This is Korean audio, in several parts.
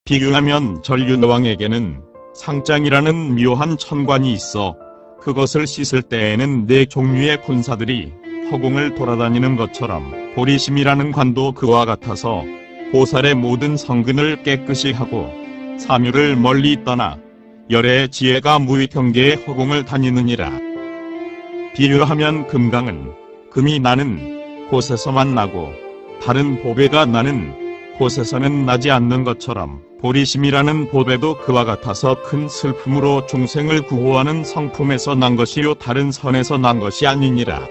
비교하면 전륜왕에게는 상장이라는 묘한 천관이 있어 그것을 씻을 때에는 4종류의 군사들이 허공을 돌아다니는 것처럼 보리심이라는 관도 그와 같아서 보살의 모든 성근을 깨끗이 하고 사묘를 멀리 떠나 열의 지혜가 무위경계의 허공을 다니느니라. 비유하면 금강은 금이 나는 곳에서만 나고 다른 보배가 나는 곳에서는 나지 않는 것처럼 보리심이라는 보배도 그와 같아서 큰 슬픔으로 중생을 구호하는 성품에서 난 것이요 다른 선에서 난 것이 아니니라.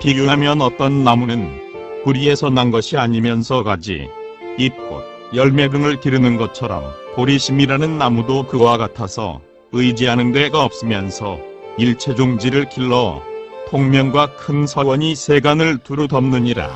비유하면 어떤 나무는 뿌리에서 난 것이 아니면서 가지, 잎꽃, 열매 등을 기르는 것처럼 보리심이라는 나무도 그와 같아서 의지하는 데가 없으면서 일체종지를 길러 통명과 큰 서원이 세간을 두루 덮느니라.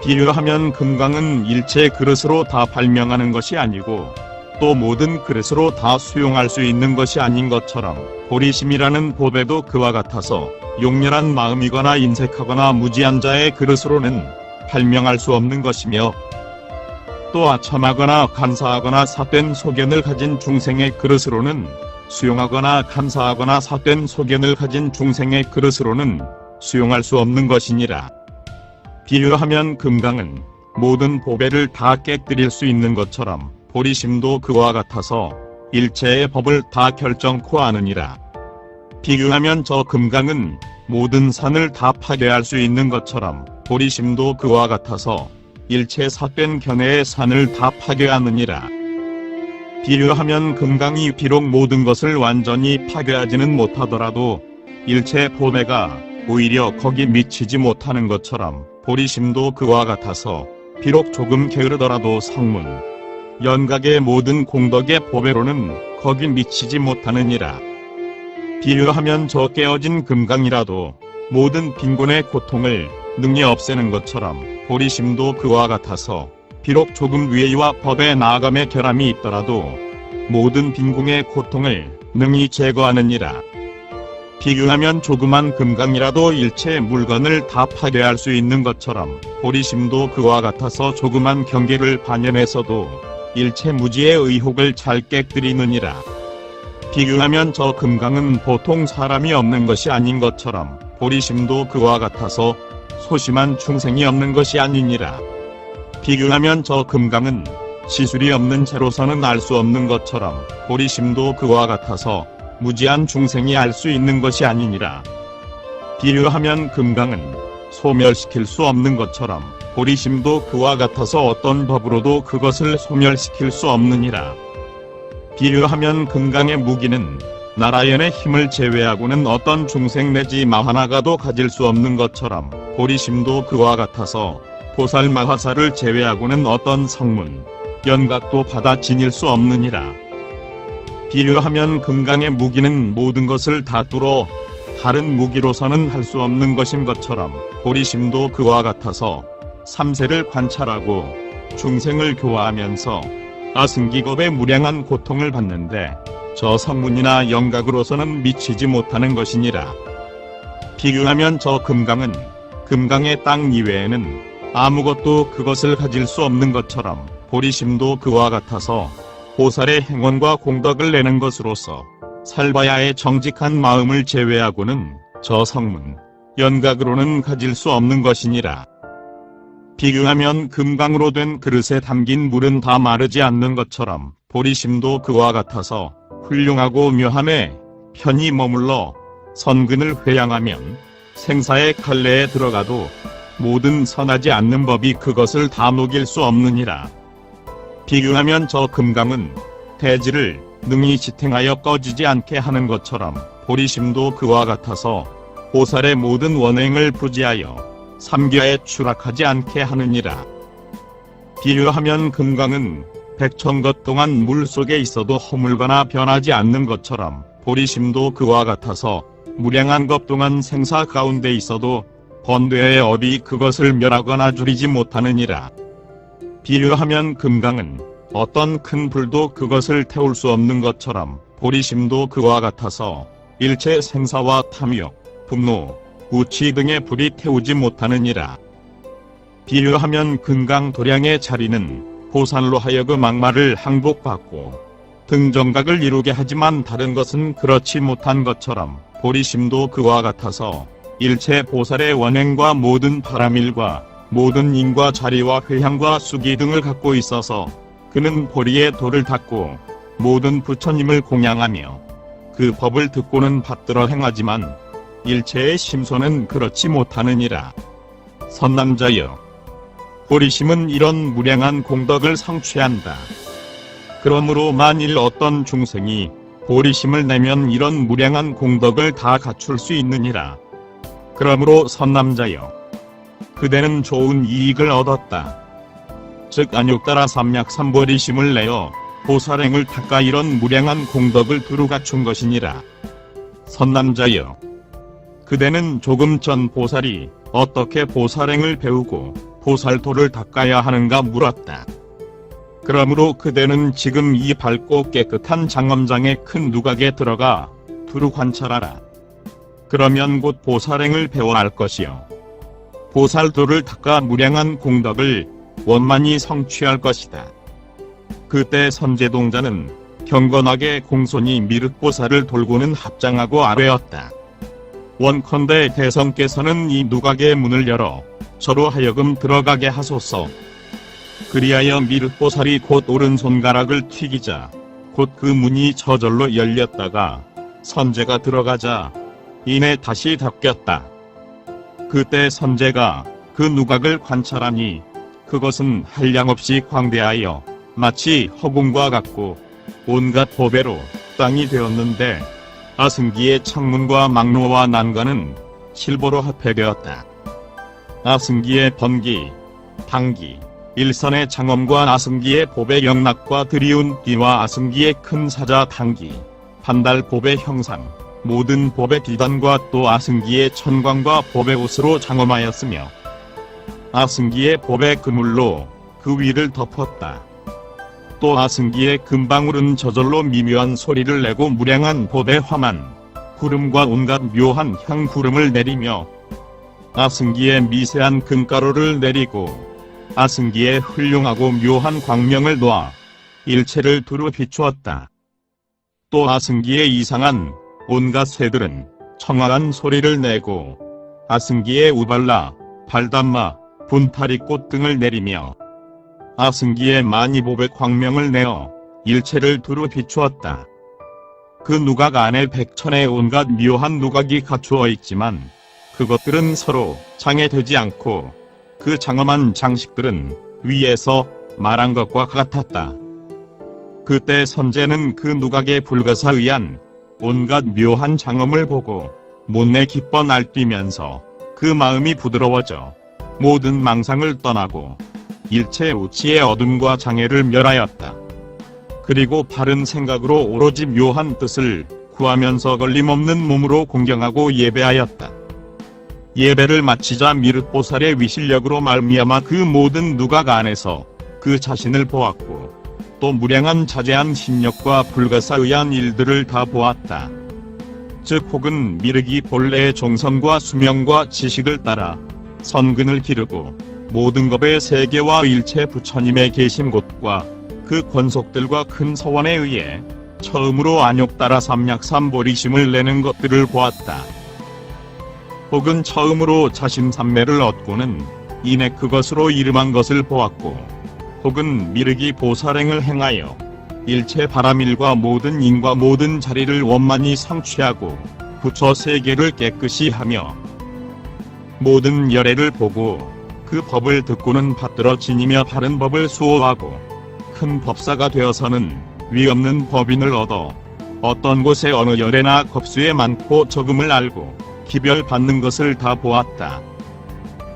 비유하면 금강은 일체 그릇으로 다 발명하는 것이 아니고 또 모든 그릇으로 다 수용할 수 있는 것이 아닌 것처럼 보리심이라는 보배도 그와 같아서 용렬한 마음이거나 인색하거나 무지한 자의 그릇으로는 발명할 수 없는 것이며 또 아첨하거나 간사하거나 삿된 소견을 가진 중생의 그릇으로는 수용하거나 감사하거나 삿된 소견을 가진 중생의 그릇으로는 수용할 수 없는 것이니라. 비유하면 금강은 모든 보배를 다 깨뜨릴 수 있는 것처럼 보리심도 그와 같아서 일체의 법을 다 결정코 아느니라. 비유하면 저 금강은 모든 산을 다 파괴할 수 있는 것처럼 보리심도 그와 같아서 일체 삿된 견해의 산을 다 파괴하느니라. 비유하면 금강이 비록 모든 것을 완전히 파괴하지는 못하더라도 일체 보배가 오히려 거기 미치지 못하는 것처럼 보리심도 그와 같아서 비록 조금 게으르더라도 성문, 연각의 모든 공덕의 보배로는 거기 미치지 못하느니라. 비유하면 저 깨어진 금강이라도 모든 빈곤의 고통을 능히 없애는 것처럼 보리심도 그와 같아서 비록 조금 위와 법의 나아감의 결함이 있더라도 모든 빈궁의 고통을 능히 제거하느니라. 비유하면 조그만 금강이라도 일체 물건을 다 파괴할 수 있는 것처럼 보리심도 그와 같아서 조그만 경계를 반연해서도 일체 무지의 의혹을 잘 깨뜨리느니라. 비유하면 저 금강은 보통 사람이 없는 것이 아닌 것처럼 보리심도 그와 같아서 소심한 중생이 없는 것이 아니니라. 비유하면 저 금강은 시술이 없는 채로서는 알 수 없는 것처럼 보리심도 그와 같아서 무지한 중생이 알 수 있는 것이 아니니라. 비유하면 금강은 소멸시킬 수 없는 것처럼 보리심도 그와 같아서 어떤 법으로도 그것을 소멸시킬 수 없느니라. 비유하면 금강의 무기는 나라연의 힘을 제외하고는 어떤 중생 내지 마하나가도 가질 수 없는 것처럼 보리심도 그와 같아서 보살 마하사를 제외하고는 어떤 성문, 연각도 받아 지닐 수 없느니라. 비유하면 금강의 무기는 모든 것을 다 뚫어 다른 무기로서는 할 수 없는 것인 것처럼 보리심도 그와 같아서 삼세를 관찰하고 중생을 교화하면서 아승기겁의 무량한 고통을 받는데 저 성문이나 연각으로서는 미치지 못하는 것이니라. 비유하면 저 금강은 금강의 땅 이외에는 아무것도 그것을 가질 수 없는 것처럼 보리심도 그와 같아서 보살의 행원과 공덕을 내는 것으로서 살바야의 정직한 마음을 제외하고는 저 성문, 연각으로는 가질 수 없는 것이니라. 비유하면 금강으로 된 그릇에 담긴 물은 다 마르지 않는 것처럼 보리심도 그와 같아서 훌륭하고 묘함에 편히 머물러 선근을 회양하면 생사의 갈래에 들어가도 모든 선하지 않는 법이 그것을 다 녹일 수 없느니라. 비유하면 저 금강은 대지를 능히 지탱하여 꺼지지 않게 하는 것처럼 보리심도 그와 같아서 보살의 모든 원행을 부지하여 삼교에 추락하지 않게 하느니라. 비유하면 금강은 백천것 동안 물속에 있어도 허물거나 변하지 않는 것처럼 보리심도 그와 같아서 무량한 것 동안 생사 가운데 있어도 번뇌의 업이 그것을 멸하거나 줄이지 못하느니라. 비유하면 금강은 어떤 큰 불도 그것을 태울 수 없는 것처럼 보리심도 그와 같아서 일체 생사와 탐욕, 분노, 우치 등의 불이 태우지 못하느니라. 비유하면 금강 도량의 자리는 보살로 하여금 악마를 항복받고 등정각을 이루게 하지만 다른 것은 그렇지 못한 것처럼 보리심도 그와 같아서 일체 보살의 원행과 모든 바람일과 모든 인과 자리와 회향과 수기 등을 갖고 있어서 그는 보리에 돌을 닦고 모든 부처님을 공양하며 그 법을 듣고는 받들어 행하지만 일체의 심소는 그렇지 못하느니라. 선남자여, 보리심은 이런 무량한 공덕을 성취한다. 그러므로 만일 어떤 중생이 보리심을 내면 이런 무량한 공덕을 다 갖출 수 있느니라. 그러므로 선남자여, 그대는 좋은 이익을 얻었다. 즉 안욕따라 삼약삼보리심을 내어 보살행을 닦아 이런 무량한 공덕을 두루 갖춘 것이니라. 선남자여, 그대는 조금 전 보살이 어떻게 보살행을 배우고 보살도를 닦아야 하는가 물었다. 그러므로 그대는 지금 이 밝고 깨끗한 장엄장의 큰 누각에 들어가 두루 관찰하라. 그러면 곧 보살행을 배워야 할 것이요 보살도를 닦아 무량한 공덕을 원만히 성취할 것이다. 그때 선제동자는 경건하게 공손히 미륵보살을 돌고는 합장하고 아뢰었다. 원컨대 대성께서는 이 누각의 문을 열어 저로 하여금 들어가게 하소서. 그리하여 미륵보살이 곧 오른손가락을 튀기자 곧 그 문이 저절로 열렸다가 선제가 들어가자 이내 다시 닫혔다. 그때 선제가 그 누각을 관찰하니 그것은 한량없이 광대하여 마치 허공과 같고 온갖 보배로 땅이 되었는데 아승기의 창문과 망로와 난관은 실보로 합해되었다. 아승기의 번기, 당기, 일선의 장엄과 아승기의 보배 영락과 드리운 띠와 아승기의 큰 사자 당기, 반달 보배 형상, 모든 보배 비단과 또 아승기의 천광과 보배 옷으로 장엄하였으며 아승기의 보배 그물로 그 위를 덮었다. 또 아승기의 금방울은 저절로 미묘한 소리를 내고 무량한 보배 화만, 구름과 온갖 묘한 향구름을 내리며 아승기의 미세한 금가루를 내리고 아승기의 훌륭하고 묘한 광명을 놓아 일체를 두루 비추었다. 또 아승기의 이상한 온갖 새들은 청아한 소리를 내고 아승기의 우발라, 발담마, 분파리꽃 등을 내리며 아승기의 만이보배 광명을 내어 일체를 두루 비추었다. 그 누각 안에 백천의 온갖 묘한 누각이 갖추어 있지만 그것들은 서로 장애되지 않고 그 장엄한 장식들은 위에서 말한 것과 같았다. 그때 선제는 그 누각의 불가사의한 온갖 묘한 장엄을 보고 못내 기뻐 날뛰면서 그 마음이 부드러워져 모든 망상을 떠나고 일체 우치의 어둠과 장애를 멸하였다. 그리고 바른 생각으로 오로지 묘한 뜻을 구하면서 걸림없는 몸으로 공경하고 예배하였다. 예배를 마치자 미륵보살의 위실력으로 말미암아 그 모든 누각 안에서 그 자신을 보았고 또 무량한 자제한 신력과 불가사의한 일들을 다 보았다. 즉 혹은 미륵이 본래의 정성과 수명과 지식을 따라 선근을 기르고 모든 법의 세계와 일체 부처님의 계신 곳과 그 권속들과 큰 서원에 의해 처음으로 안욕따라 삼약삼보리심을 내는 것들을 보았다. 혹은 처음으로 자심삼매를 얻고는 이내 그것으로 이름한 것을 보았고 혹은 미륵이 보살행을 행하여 일체 바람일과 모든 인과 모든 자리를 원만히 성취하고 부처 세계를 깨끗이 하며 모든 열애를 보고 그 법을 듣고는 받들어 지니며 바른 법을 수호하고 큰 법사가 되어서는 위없는 법인을 얻어 어떤 곳에 어느 열애나 겁수에 많고 적음을 알고 기별받는 것을 다 보았다.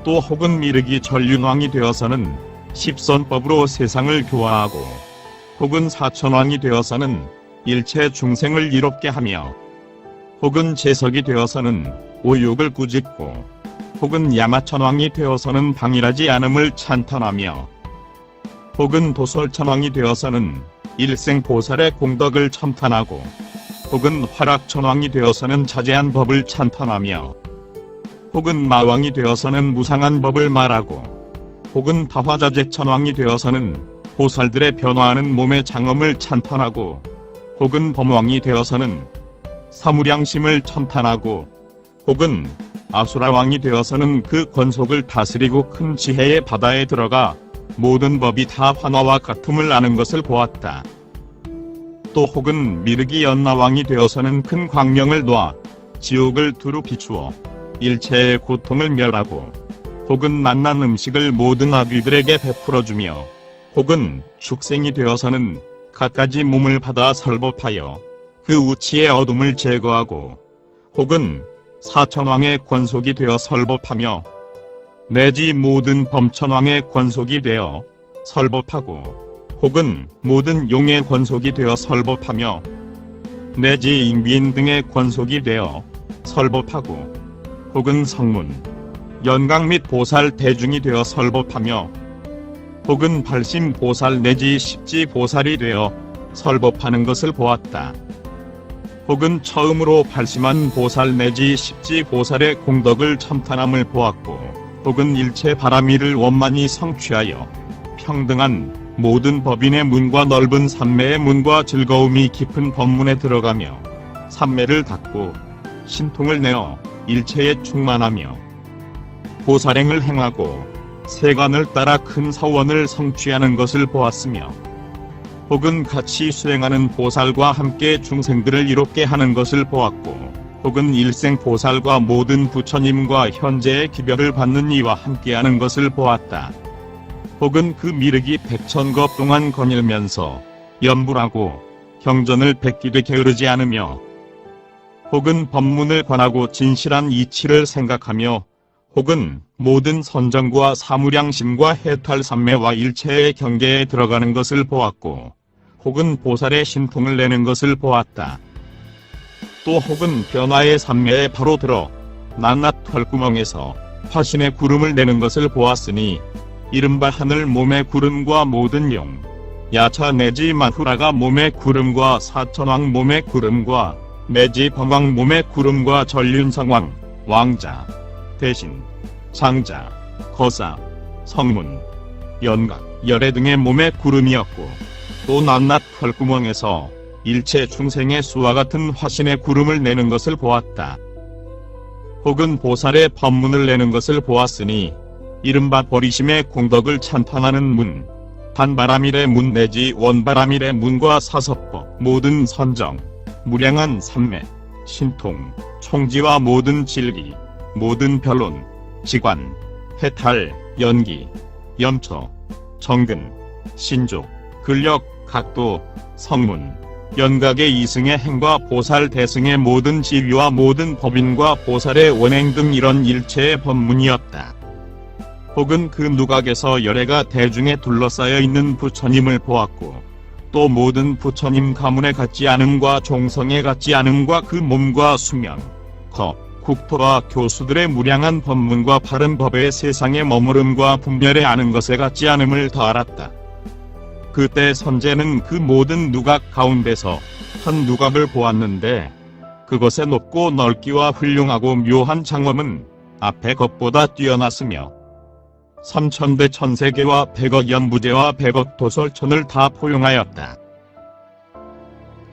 또 혹은 미륵이 전륜왕이 되어서는 십선법으로 세상을 교화하고 혹은 사천왕이 되어서는 일체 중생을 이롭게 하며 혹은 제석이 되어서는 오욕을 꾸짖고 혹은 야마천왕이 되어서는 방일하지 않음을 찬탄하며 혹은 도솔천왕이 되어서는 일생 보살의 공덕을 첨탄하고 혹은 화락천왕이 되어서는 자제한 법을 찬탄하며 혹은 마왕이 되어서는 무상한 법을 말하고 혹은 다화자재천왕이 되어서는 보살들의 변화하는 몸의 장엄을 찬탄하고 혹은 범왕이 되어서는 사무량심을 천탄하고 혹은 아수라왕이 되어서는 그 권속을 다스리고 큰 지혜의 바다에 들어가 모든 법이 다 환화와 같음을 아는 것을 보았다. 또 혹은 미르기 연나왕이 되어서는 큰 광명을 놓아 지옥을 두루 비추어 일체의 고통을 멸하고 혹은 맛난 음식을 모든 아귀들에게 베풀어주며 혹은 축생이 되어서는 갖가지 몸을 받아 설법하여 그 우치의 어둠을 제거하고 혹은 사천왕의 권속이 되어 설법하며 내지 모든 범천왕의 권속이 되어 설법하고 혹은 모든 용의 권속이 되어 설법하며 내지 인귀인 등의 권속이 되어 설법하고 혹은 성문, 연각 및 보살 대중이 되어 설법하며 혹은 발심 보살 내지 십지 보살이 되어 설법하는 것을 보았다. 혹은 처음으로 발심한 보살 내지 십지 보살의 공덕을 첨탄함을 보았고 혹은 일체 바라미를 원만히 성취하여 평등한 모든 법인의 문과 넓은 삼매의 문과 즐거움이 깊은 법문에 들어가며 삼매를 닫고 신통을 내어 일체에 충만하며 보살행을 행하고 세간을 따라 큰 사원을 성취하는 것을 보았으며 혹은 같이 수행하는 보살과 함께 중생들을 이롭게 하는 것을 보았고 혹은 일생 보살과 모든 부처님과 현재의 기별을 받는 이와 함께하는 것을 보았다. 혹은 그 미륵이 백천겁 동안 거닐면서 염불하고 경전을 백기되 게으르지 않으며 혹은 법문을 관하고 진실한 이치를 생각하며 혹은 모든 선정과 사무량심과 해탈삼매와 일체의 경계에 들어가는 것을 보았고 혹은 보살의 신통을 내는 것을 보았다. 또 혹은 변화의 삼매에 바로 들어 낱낱 털구멍에서 화신의 구름을 내는 것을 보았으니 이른바 하늘 몸의 구름과 모든 용, 야차 내지 마후라가 몸의 구름과 사천왕 몸의 구름과 내지 범왕 몸의 구름과 전륜성왕, 왕자, 대신, 장자, 거사, 성문, 연각, 열애 등의 몸의 구름이었고 또 낱낱 털구멍에서 일체 중생의 수와 같은 화신의 구름을 내는 것을 보았다. 혹은 보살의 법문을 내는 것을 보았으니 이른바 보리심의 공덕을 찬탄하는 문, 반바라밀의 문 내지 원바라밀의 문과 사섭법, 모든 선정, 무량한 삼매, 신통, 총지와 모든 진리, 모든 변론, 지관, 해탈, 연기, 염처, 정근, 신족, 근력, 각도, 성문, 연각의 이승의 행과 보살 대승의 모든 지위와 모든 법인과 보살의 원행 등 이런 일체의 법문이었다. 혹은 그 누각에서 열애가 대중에 둘러싸여 있는 부처님을 보았고 또 모든 부처님 가문에 같지 않음과 종성에 같지 않음과 그 몸과 수명, 국토와 교수들의 무량한 법문과 바른 법의 세상의 머무름과 분별에 아는 것에 같지 않음을 더 알았다. 그때 선제는 그 모든 누각 가운데서 한 누각을 보았는데 그것의 높고 넓기와 훌륭하고 묘한 장엄은 앞의 것보다 뛰어났으며 삼천대 천세계와 백억 연부제와 백억 도솔천을 다 포용하였다.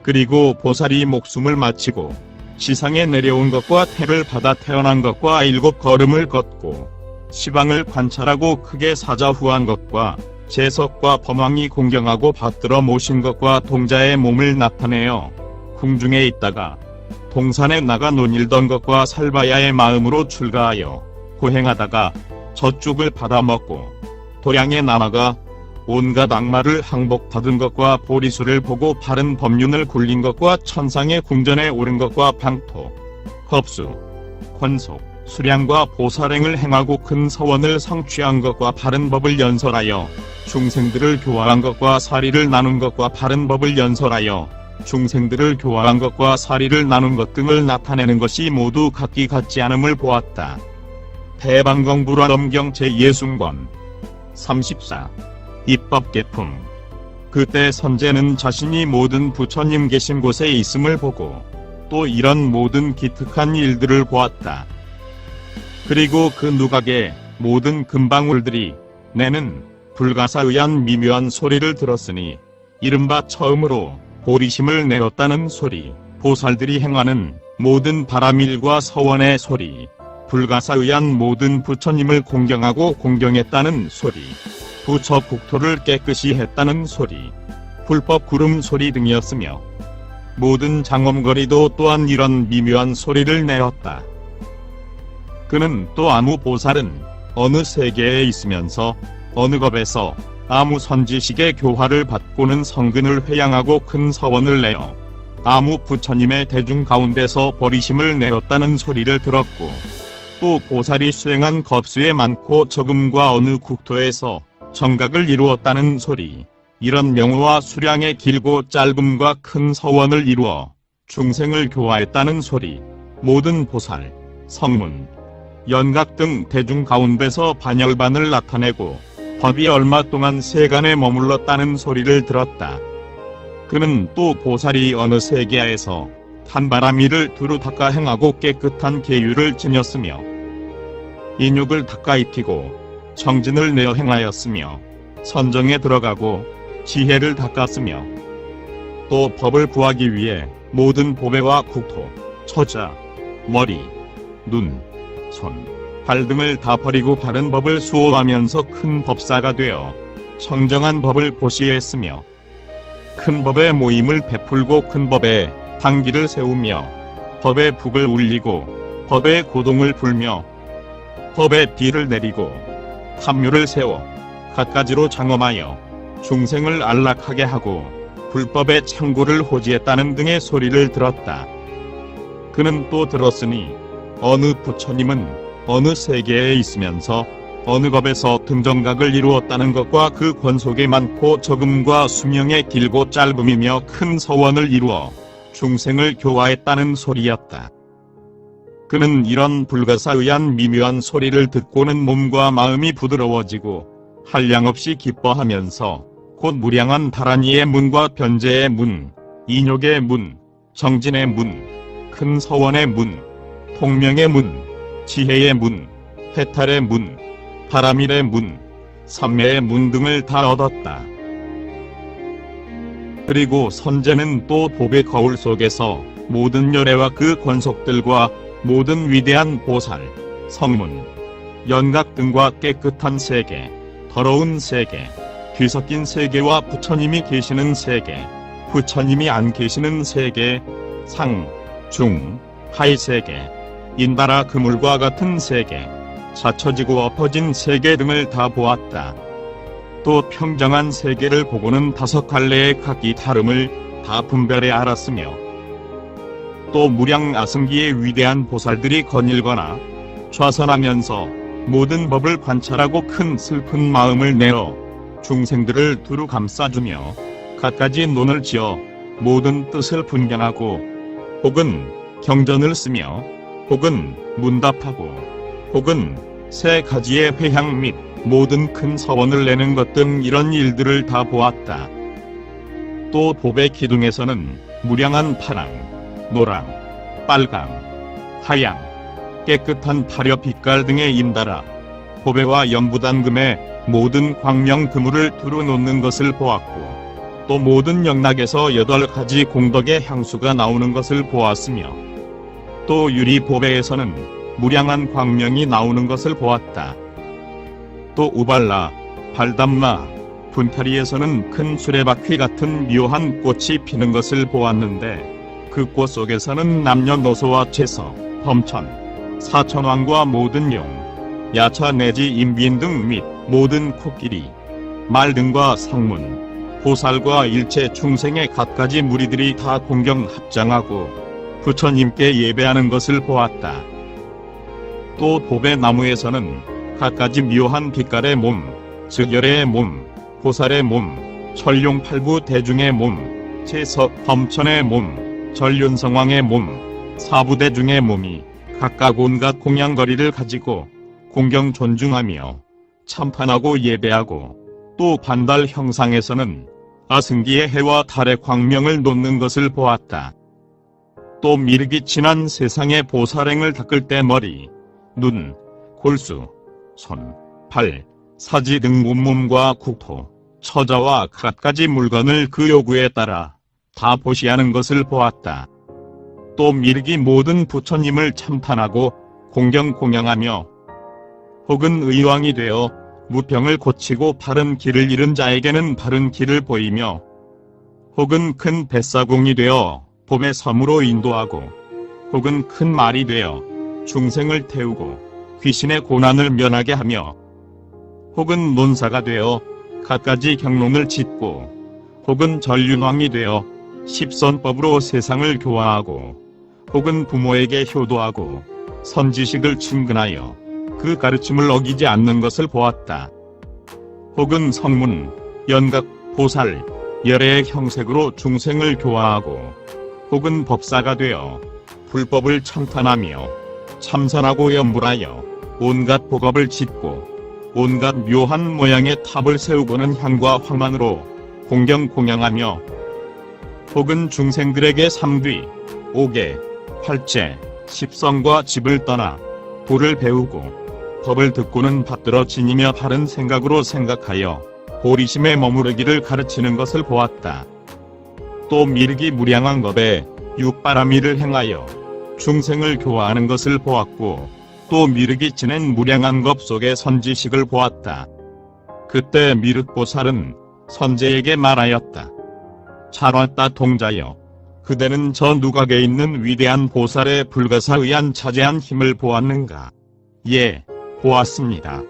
그리고 보살이 목숨을 마치고 지상에 내려온 것과 태를 받아 태어난 것과 일곱 걸음을 걷고 시방을 관찰하고 크게 사자후한 것과 제석과 범왕이 공경하고 받들어 모신 것과 동자의 몸을 나타내어 궁중에 있다가 동산에 나가 논일던 것과 살바야의 마음으로 출가하여 고행하다가 젖죽을 받아먹고 도량에 남아가 온갖 악마를 항복받은 것과 보리수를 보고 바른 법륜을 굴린 것과 천상의 궁전에 오른 것과 방토, 겁수, 권속, 수량과 보살행을 행하고 큰 서원을 성취한 것과 바른 법을 연설하여 중생들을 교화한 것과 사리를 나눈 것과 바른 법을 연설하여 중생들을 교화한 것과 사리를 나눈 것 등을 나타내는 것이 모두 각기 같지 않음을 보았다. 대방공불화엄경 제60권 34. 입법계품. 그때 선제는 자신이 모든 부처님 계신 곳에 있음을 보고 또 이런 모든 기특한 일들을 보았다. 그리고 그 누각의 모든 금방울들이 내는 불가사의한 미묘한 소리를 들었으니 이른바 처음으로 보리심을 내었다는 소리, 보살들이 행하는 모든 바람일과 서원의 소리, 불가사의한 모든 부처님을 공경하고 공경했다는 소리, 부처 국토를 깨끗이 했다는 소리, 불법 구름 소리 등이었으며 모든 장엄거리도 또한 이런 미묘한 소리를 내었다. 그는 또 아무 보살은 어느 세계에 있으면서 어느 겁에서 아무 선지식의 교화를 받고는 성근을 회양하고 큰 서원을 내어 아무 부처님의 대중 가운데서 보리심을 내었다는 소리를 들었고, 또 보살이 수행한 겁수의 많고 적음과 어느 국토에서 정각을 이루었다는 소리, 이런 명호와 수량의 길고 짧음과 큰 서원을 이루어 중생을 교화했다는 소리, 모든 보살, 성문, 연각 등 대중 가운데서 반열반을 나타내고 법이 얼마 동안 세간에 머물렀다는 소리를 들었다. 그는 또 보살이 어느 세계에서 탄바라미를 두루 닦아 행하고 깨끗한 계율을 지녔으며 인욕을 닦아 입히고 정진을 내어 행하였으며 선정에 들어가고 지혜를 닦았으며 또 법을 구하기 위해 모든 보배와 국토, 처자, 머리, 눈, 손, 발 등을 다 버리고 바른 법을 수호하면서 큰 법사가 되어 청정한 법을 고시했으며 큰 법의 모임을 베풀고 큰 법의 당기를 세우며 법의 북을 울리고 법의 고동을 불며 법의 비를 내리고 탐유를 세워 갖가지로 장엄하여 중생을 안락하게 하고 불법의 창고를 호지했다는 등의 소리를 들었다. 그는 또 들었으니 어느 부처님은 어느 세계에 있으면서 어느 겁에서 등정각을 이루었다는 것과 그 권속이 많고 적음과 수명의 길고 짧음이며 큰 서원을 이루어 중생을 교화했다는 소리였다. 그는 이런 불가사의한 미묘한 소리를 듣고는 몸과 마음이 부드러워지고 한량없이 기뻐하면서 곧 무량한 다란이의 문과 변제의 문, 인욕의 문, 정진의 문, 큰 서원의 문, 통명의 문, 지혜의 문, 해탈의 문, 바라밀의 문, 삼매의 문 등을 다 얻었다. 그리고 선제는 또 법의 거울 속에서 모든 열애와 그 권속들과 모든 위대한 보살, 성문, 연각 등과 깨끗한 세계, 더러운 세계, 뒤섞인 세계와 부처님이 계시는 세계, 부처님이 안 계시는 세계, 상, 중, 하의 세계, 인바라 그물과 같은 세계, 닫혀지고 엎어진 세계 등을 다 보았다. 또 평정한 세계를 보고는 5갈래의 각기 다름을 다 분별해 알았으며 또 무량 아승기의 위대한 보살들이 거닐거나 좌선하면서 모든 법을 관찰하고 큰 슬픈 마음을 내어 중생들을 두루 감싸주며 갖가지 논을 지어 모든 뜻을 분견하고 혹은 경전을 쓰며 혹은 문답하고 혹은 세 가지의 회향 및 모든 큰 서원을 내는 것 등 이런 일들을 다 보았다. 또 법의 기둥에서는 무량한 파랑, 노랑, 빨강, 하양, 깨끗한 타려 빛깔 등의 인다라, 보배와 연부단금의 모든 광명 그물을 두루 놓는 것을 보았고 또 모든 영락에서 8가지 공덕의 향수가 나오는 것을 보았으며 또 유리 보배에서는 무량한 광명이 나오는 것을 보았다. 또 우발라, 발담나, 분타리에서는 큰 수레바퀴 같은 묘한 꽃이 피는 것을 보았는데 그 꽃 속에서는 남녀노소와 채서, 범천, 사천왕과 모든 용, 야차 내지 인비인 등 및 모든 코끼리, 말 등과 상문, 보살과 일체 중생의 갖가지 무리들이 다 공경 합장하고 부처님께 예배하는 것을 보았다. 또 보배 나무에서는 갖가지 묘한 빛깔의 몸, 즉 열애의 몸, 보살의 몸, 천룡팔부 대중의 몸, 채석 범천의 몸, 전륜성왕의 몸, 사부대중의 몸이 각각 온갖 공양거리를 가지고 공경 존중하며 참판하고 예배하고 또 반달 형상에서는 아승기의 해와 달의 광명을 놓는 것을 보았다. 또 미륵이 진한 세상의 보살행을 닦을 때 머리, 눈, 골수, 손, 발, 사지 등 온몸과 국토, 처자와 갖가지 물건을 그 요구에 따라 다 보시하는 것을 보았다. 또 미륵이 모든 부처님을 참탄하고 공경하며 혹은 의왕이 되어 무병을 고치고 바른 길을 잃은 자에게는 바른 길을 보이며 혹은 큰 뱃사공이 되어 봄의 섬으로 인도하고 혹은 큰 말이 되어 중생을 태우고 귀신의 고난을 면하게 하며 혹은 논사가 되어 갖가지 경론을 짓고 혹은 전륜왕이 되어 십선법으로 세상을 교화하고 혹은 부모에게 효도하고 선지식을 충근하여 그 가르침을 어기지 않는 것을 보았다. 혹은 성문, 연각, 보살, 열애의 형색으로 중생을 교화하고 혹은 법사가 되어 불법을 청탄하며 참선하고 염불하여 온갖 복업을 짓고 온갖 묘한 모양의 탑을 세우고는 향과 화만으로 공경하며 혹은 중생들에게 삼귀, 오계, 활제, 십성과 집을 떠나 도를 배우고 법을 듣고는 받들어 지니며 바른 생각으로 생각하여 보리심에 머무르기를 가르치는 것을 보았다. 또 미륵이 무량한 법에 육바라미를 행하여 중생을 교화하는 것을 보았고 또 미륵이 지낸 무량한 법 속의 선지식을 보았다. 그때 미륵보살은 선제에게 말하였다. 잘 왔다 동자여. 그대는 저 누각에 있는 위대한 보살의 불가사의한 자제한 힘을 보았는가? 예, 보았습니다.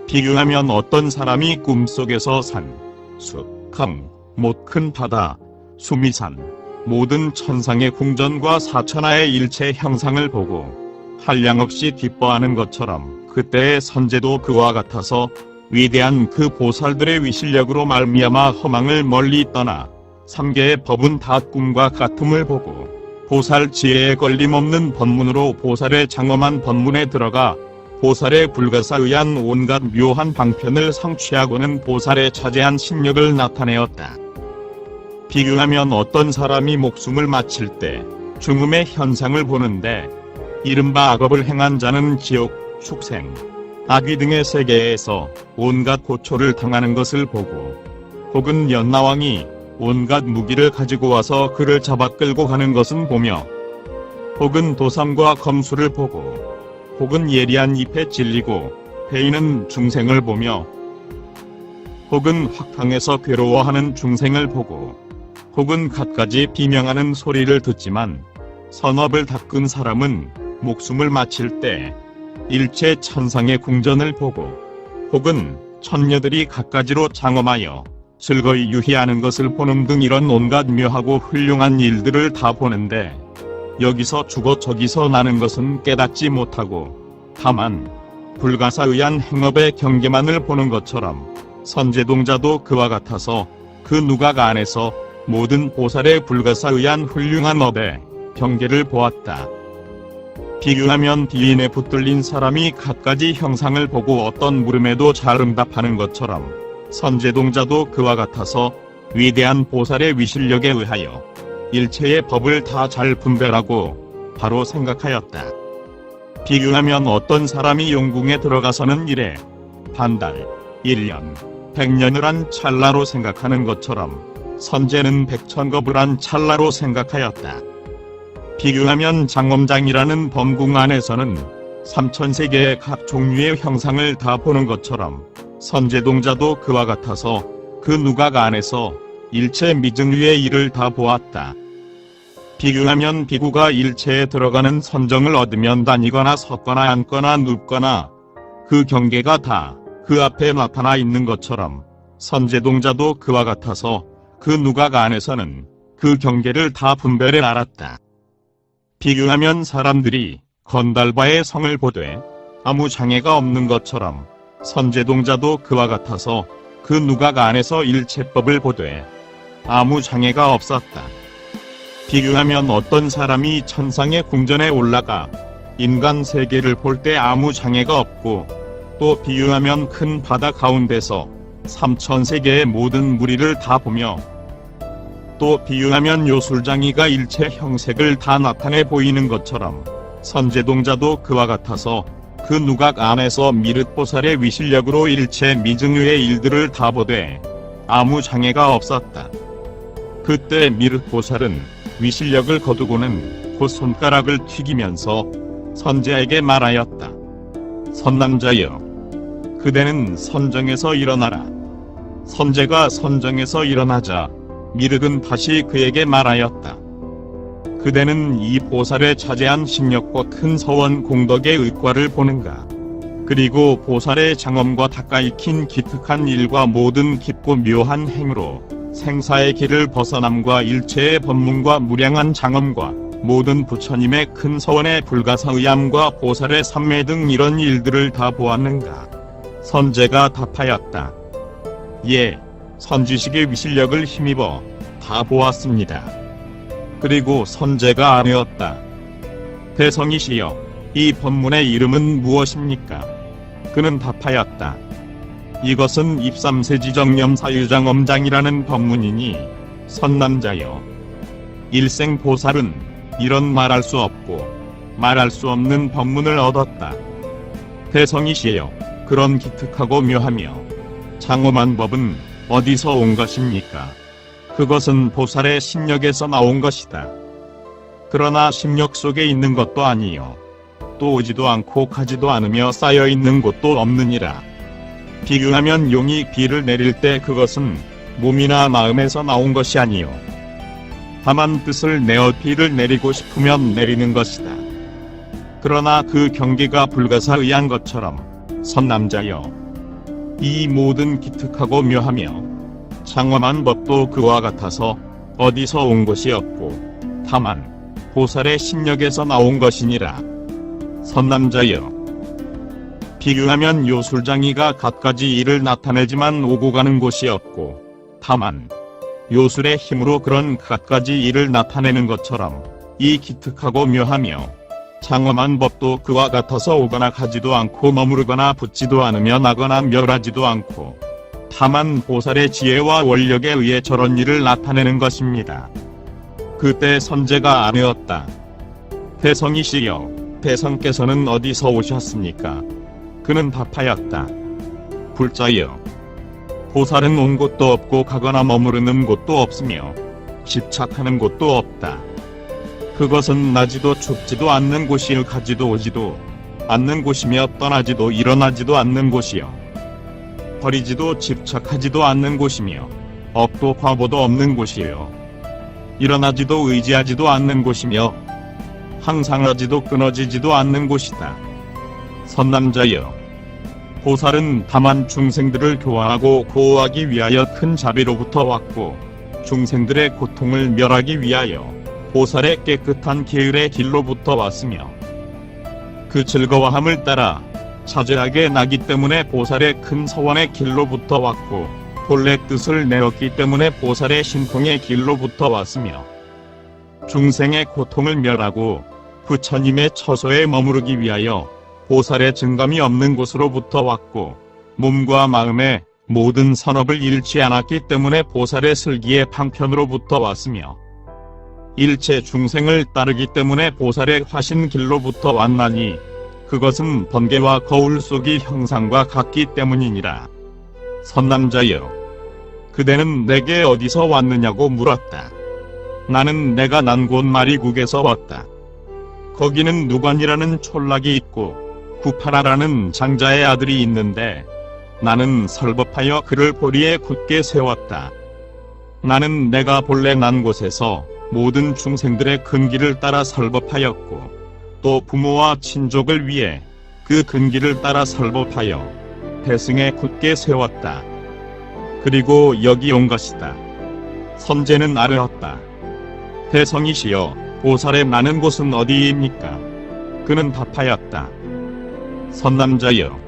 비교하면 어떤 사람이 꿈속에서 산, 숲, 강, 못 큰 바다, 수미산, 모든 천상의 궁전과 사천하의 일체 형상을 보고 한량없이 기뻐하는 것처럼 그때의 선제도 그와 같아서 위대한 그 보살들의 위실력으로 말미암아 허망을 멀리 떠나 삼계의 법은 다 꿈과 같음을 보고 보살 지혜에 걸림없는 법문으로 보살의 장엄한 법문에 들어가 보살의 불가사의한 온갖 묘한 방편을 성취하고는 보살의 자제한 신력을 나타내었다. 비교하면 어떤 사람이 목숨을 마칠 때 중음의 현상을 보는데 이른바 악업을 행한 자는 지옥, 축생, 악귀 등의 세계에서 온갖 고초를 당하는 것을 보고 혹은 연나왕이 온갖 무기를 가지고 와서 그를 잡아 끌고 가는 것은 보며 혹은 도삼과 검수를 보고 혹은 예리한 잎에 찔리고 베이는 중생을 보며 혹은 확탕에서 괴로워하는 중생을 보고 혹은 갖가지 비명하는 소리를 듣지만 선업을 닦은 사람은 목숨을 마칠 때 일체 천상의 궁전을 보고 혹은 천녀들이 갖가지로 장엄하여 즐거이 유희하는 것을 보는 등 이런 온갖 묘하고 훌륭한 일들을 다 보는데 여기서 죽어 저기서 나는 것은 깨닫지 못하고 다만 불가사의한 행업의 경계만을 보는 것처럼 선제동자도 그와 같아서 그 누각 안에서 모든 보살의 불가사의한 훌륭한 업의 경계를 보았다. 비교하면 비인에 붙들린 사람이 갖가지 형상을 보고 어떤 물음에도 잘 응답하는 것처럼 선제동자도 그와 같아서 위대한 보살의 위실력에 의하여 일체의 법을 다 잘 분별하고 바로 생각하였다. 비교하면 어떤 사람이 용궁에 들어가서는 이래 반달, 1년, 100년을 한 찰나로 생각하는 것처럼 선제는 백천겁을 한 찰나로 생각하였다. 비교하면 장엄장이라는 범궁 안에서는 삼천세계의 각 종류의 형상을 다 보는 것처럼 선제동자도 그와 같아서 그 누각 안에서 일체 미증류의 일을 다 보았다. 비교하면 비구가 일체에 들어가는 선정을 얻으면 다니거나 섰거나 앉거나 눕거나 그 경계가 다 그 앞에 나타나 있는 것처럼 선제동자도 그와 같아서 그 누각 안에서는 그 경계를 다 분별해 알았다. 비교하면 사람들이 건달바의 성을 보되 아무 장애가 없는 것처럼 선제동자도 그와 같아서 그 누각 안에서 일체법을 보되 아무 장애가 없었다. 비교하면 어떤 사람이 천상의 궁전에 올라가 인간 세계를 볼 때 아무 장애가 없고 또 비유하면 큰 바다 가운데서 삼천세계의 모든 무리를 다 보며 또 비유하면 요술장이가 일체 형색을 다 나타내 보이는 것처럼 선제동자도 그와 같아서 그 누각 안에서 미륵보살의 위실력으로 일체 미증유의 일들을 다 보되 아무 장애가 없었다. 그때 미륵보살은 위실력을 거두고는 곧 손가락을 튀기면서 선제에게 말하였다. 선남자여, 그대는 선정에서 일어나라. 선제가 선정에서 일어나자 미륵은 다시 그에게 말하였다. 그대는 이 보살의 자제한 심력과 큰 서원 공덕의 의과를 보는가? 그리고 보살의 장엄과 닦아 익힌 기특한 일과 모든 깊고 묘한 행으로 생사의 길을 벗어남과 일체의 법문과 무량한 장엄과 모든 부처님의 큰 서원의 불가사의함과 보살의 삼매 등 이런 일들을 다 보았는가? 선제가 답하였다. 예, 선지식의 위실력을 힘입어 다 보았습니다. 그리고 선제가 아뢰었다. 대성이시여, 이 법문의 이름은 무엇입니까? 그는 답하였다. 이것은 입삼세지정념사유장엄장이라는 법문이니 선남자여, 일생 보살은 이런 말할 수 없고 말할 수 없는 법문을 얻었다. 대성이시여, 그런 기특하고 묘하며 장엄한 법은 어디서 온 것입니까? 그것은 보살의 심력에서 나온 것이다. 그러나 심력 속에 있는 것도 아니요, 또 오지도 않고 가지도 않으며 쌓여있는 곳도 없느니라. 비유하면 용이 비를 내릴 때 그것은 몸이나 마음에서 나온 것이 아니요, 다만 뜻을 내어 비를 내리고 싶으면 내리는 것이다. 그러나 그 경계가 불가사의한 것처럼 선남자여, 이 모든 기특하고 묘하며 장엄한 법도 그와 같아서 어디서 온 것이 없고 다만 보살의 심력에서 나온 것이니라. 선남자여, 비유하면 요술장이가 갖가지 일을 나타내지만 오고 가는 곳이 없고 다만 요술의 힘으로 그런 갖가지 일을 나타내는 것처럼 이 기특하고 묘하며 장엄한 법도 그와 같아서 오거나 가지도 않고 머무르거나 붙지도 않으며 나거나 멸하지도 않고 다만 보살의 지혜와 원력에 의해 저런 일을 나타내는 것입니다. 그때 선제가 아뢰었다. 대성이시여, 대성께서는 어디서 오셨습니까? 그는 답하였다. 불자여, 보살은 온 곳도 없고 가거나 머무르는 곳도 없으며 집착하는 곳도 없다. 그것은 나지도 춥지도 않는 곳이요, 가지도 오지도 않는 곳이며 떠나지도 일어나지도 않는 곳이요, 버리지도 집착하지도 않는 곳이며 업도 과보도 없는 곳이요, 일어나지도 의지하지도 않는 곳이며 항상 하지도 끊어지지도 않는 곳이다. 선남자여, 보살은 다만 중생들을 교화하고 보호하기 위하여 큰 자비로부터 왔고 중생들의 고통을 멸하기 위하여 보살의 깨끗한 계율의 길로부터 왔으며 그 즐거워함을 따라 자제하게 나기 때문에 보살의 큰 서원의 길로부터 왔고 본래 뜻을 내었기 때문에 보살의 신통의 길로부터 왔으며 중생의 고통을 멸하고 부처님의 처소에 머무르기 위하여 보살의 증감이 없는 곳으로부터 왔고 몸과 마음의 모든 선업을 잃지 않았기 때문에 보살의 슬기의 방편으로부터 왔으며 일체 중생을 따르기 때문에 보살의 화신 길로부터 왔나니 그것은 번개와 거울 속의 형상과 같기 때문이니라. 선남자여, 그대는 내게 어디서 왔느냐고 물었다. 나는 내가 난 곳 마리국에서 왔다. 거기는 누관이라는 촌락이 있고 구파라라는 장자의 아들이 있는데 나는 설법하여 그를 보리에 굳게 세웠다. 나는 내가 본래 난 곳에서 모든 중생들의 근기를 따라 설법하였고 또 부모와 친족을 위해 그 근기를 따라 설법하여 대승에 굳게 세웠다. 그리고 여기 온 것이다. 선제는 아뢰었다. 대성이시여, 보살의 나는 곳은 어디입니까? 그는 답하였다. 선남자여,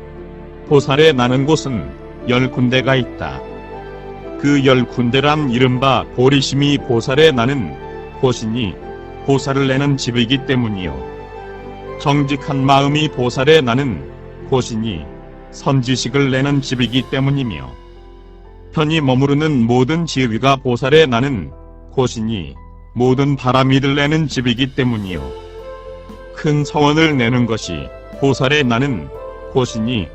보살의 나는 곳은 10군데가 있다. 그 10군데란 이른바 보리심이 보살의 나는 곳이니 보살을 내는 집이기 때문이요, 정직한 마음이 보살의 나는 곳이니 선지식을 내는 집이기 때문이며 편히 머무르는 모든 지위가 보살의 나는 곳이니 모든 바람이를 내는 집이기 때문이요, 큰 서원을 내는 것이 보살의 나는 고신이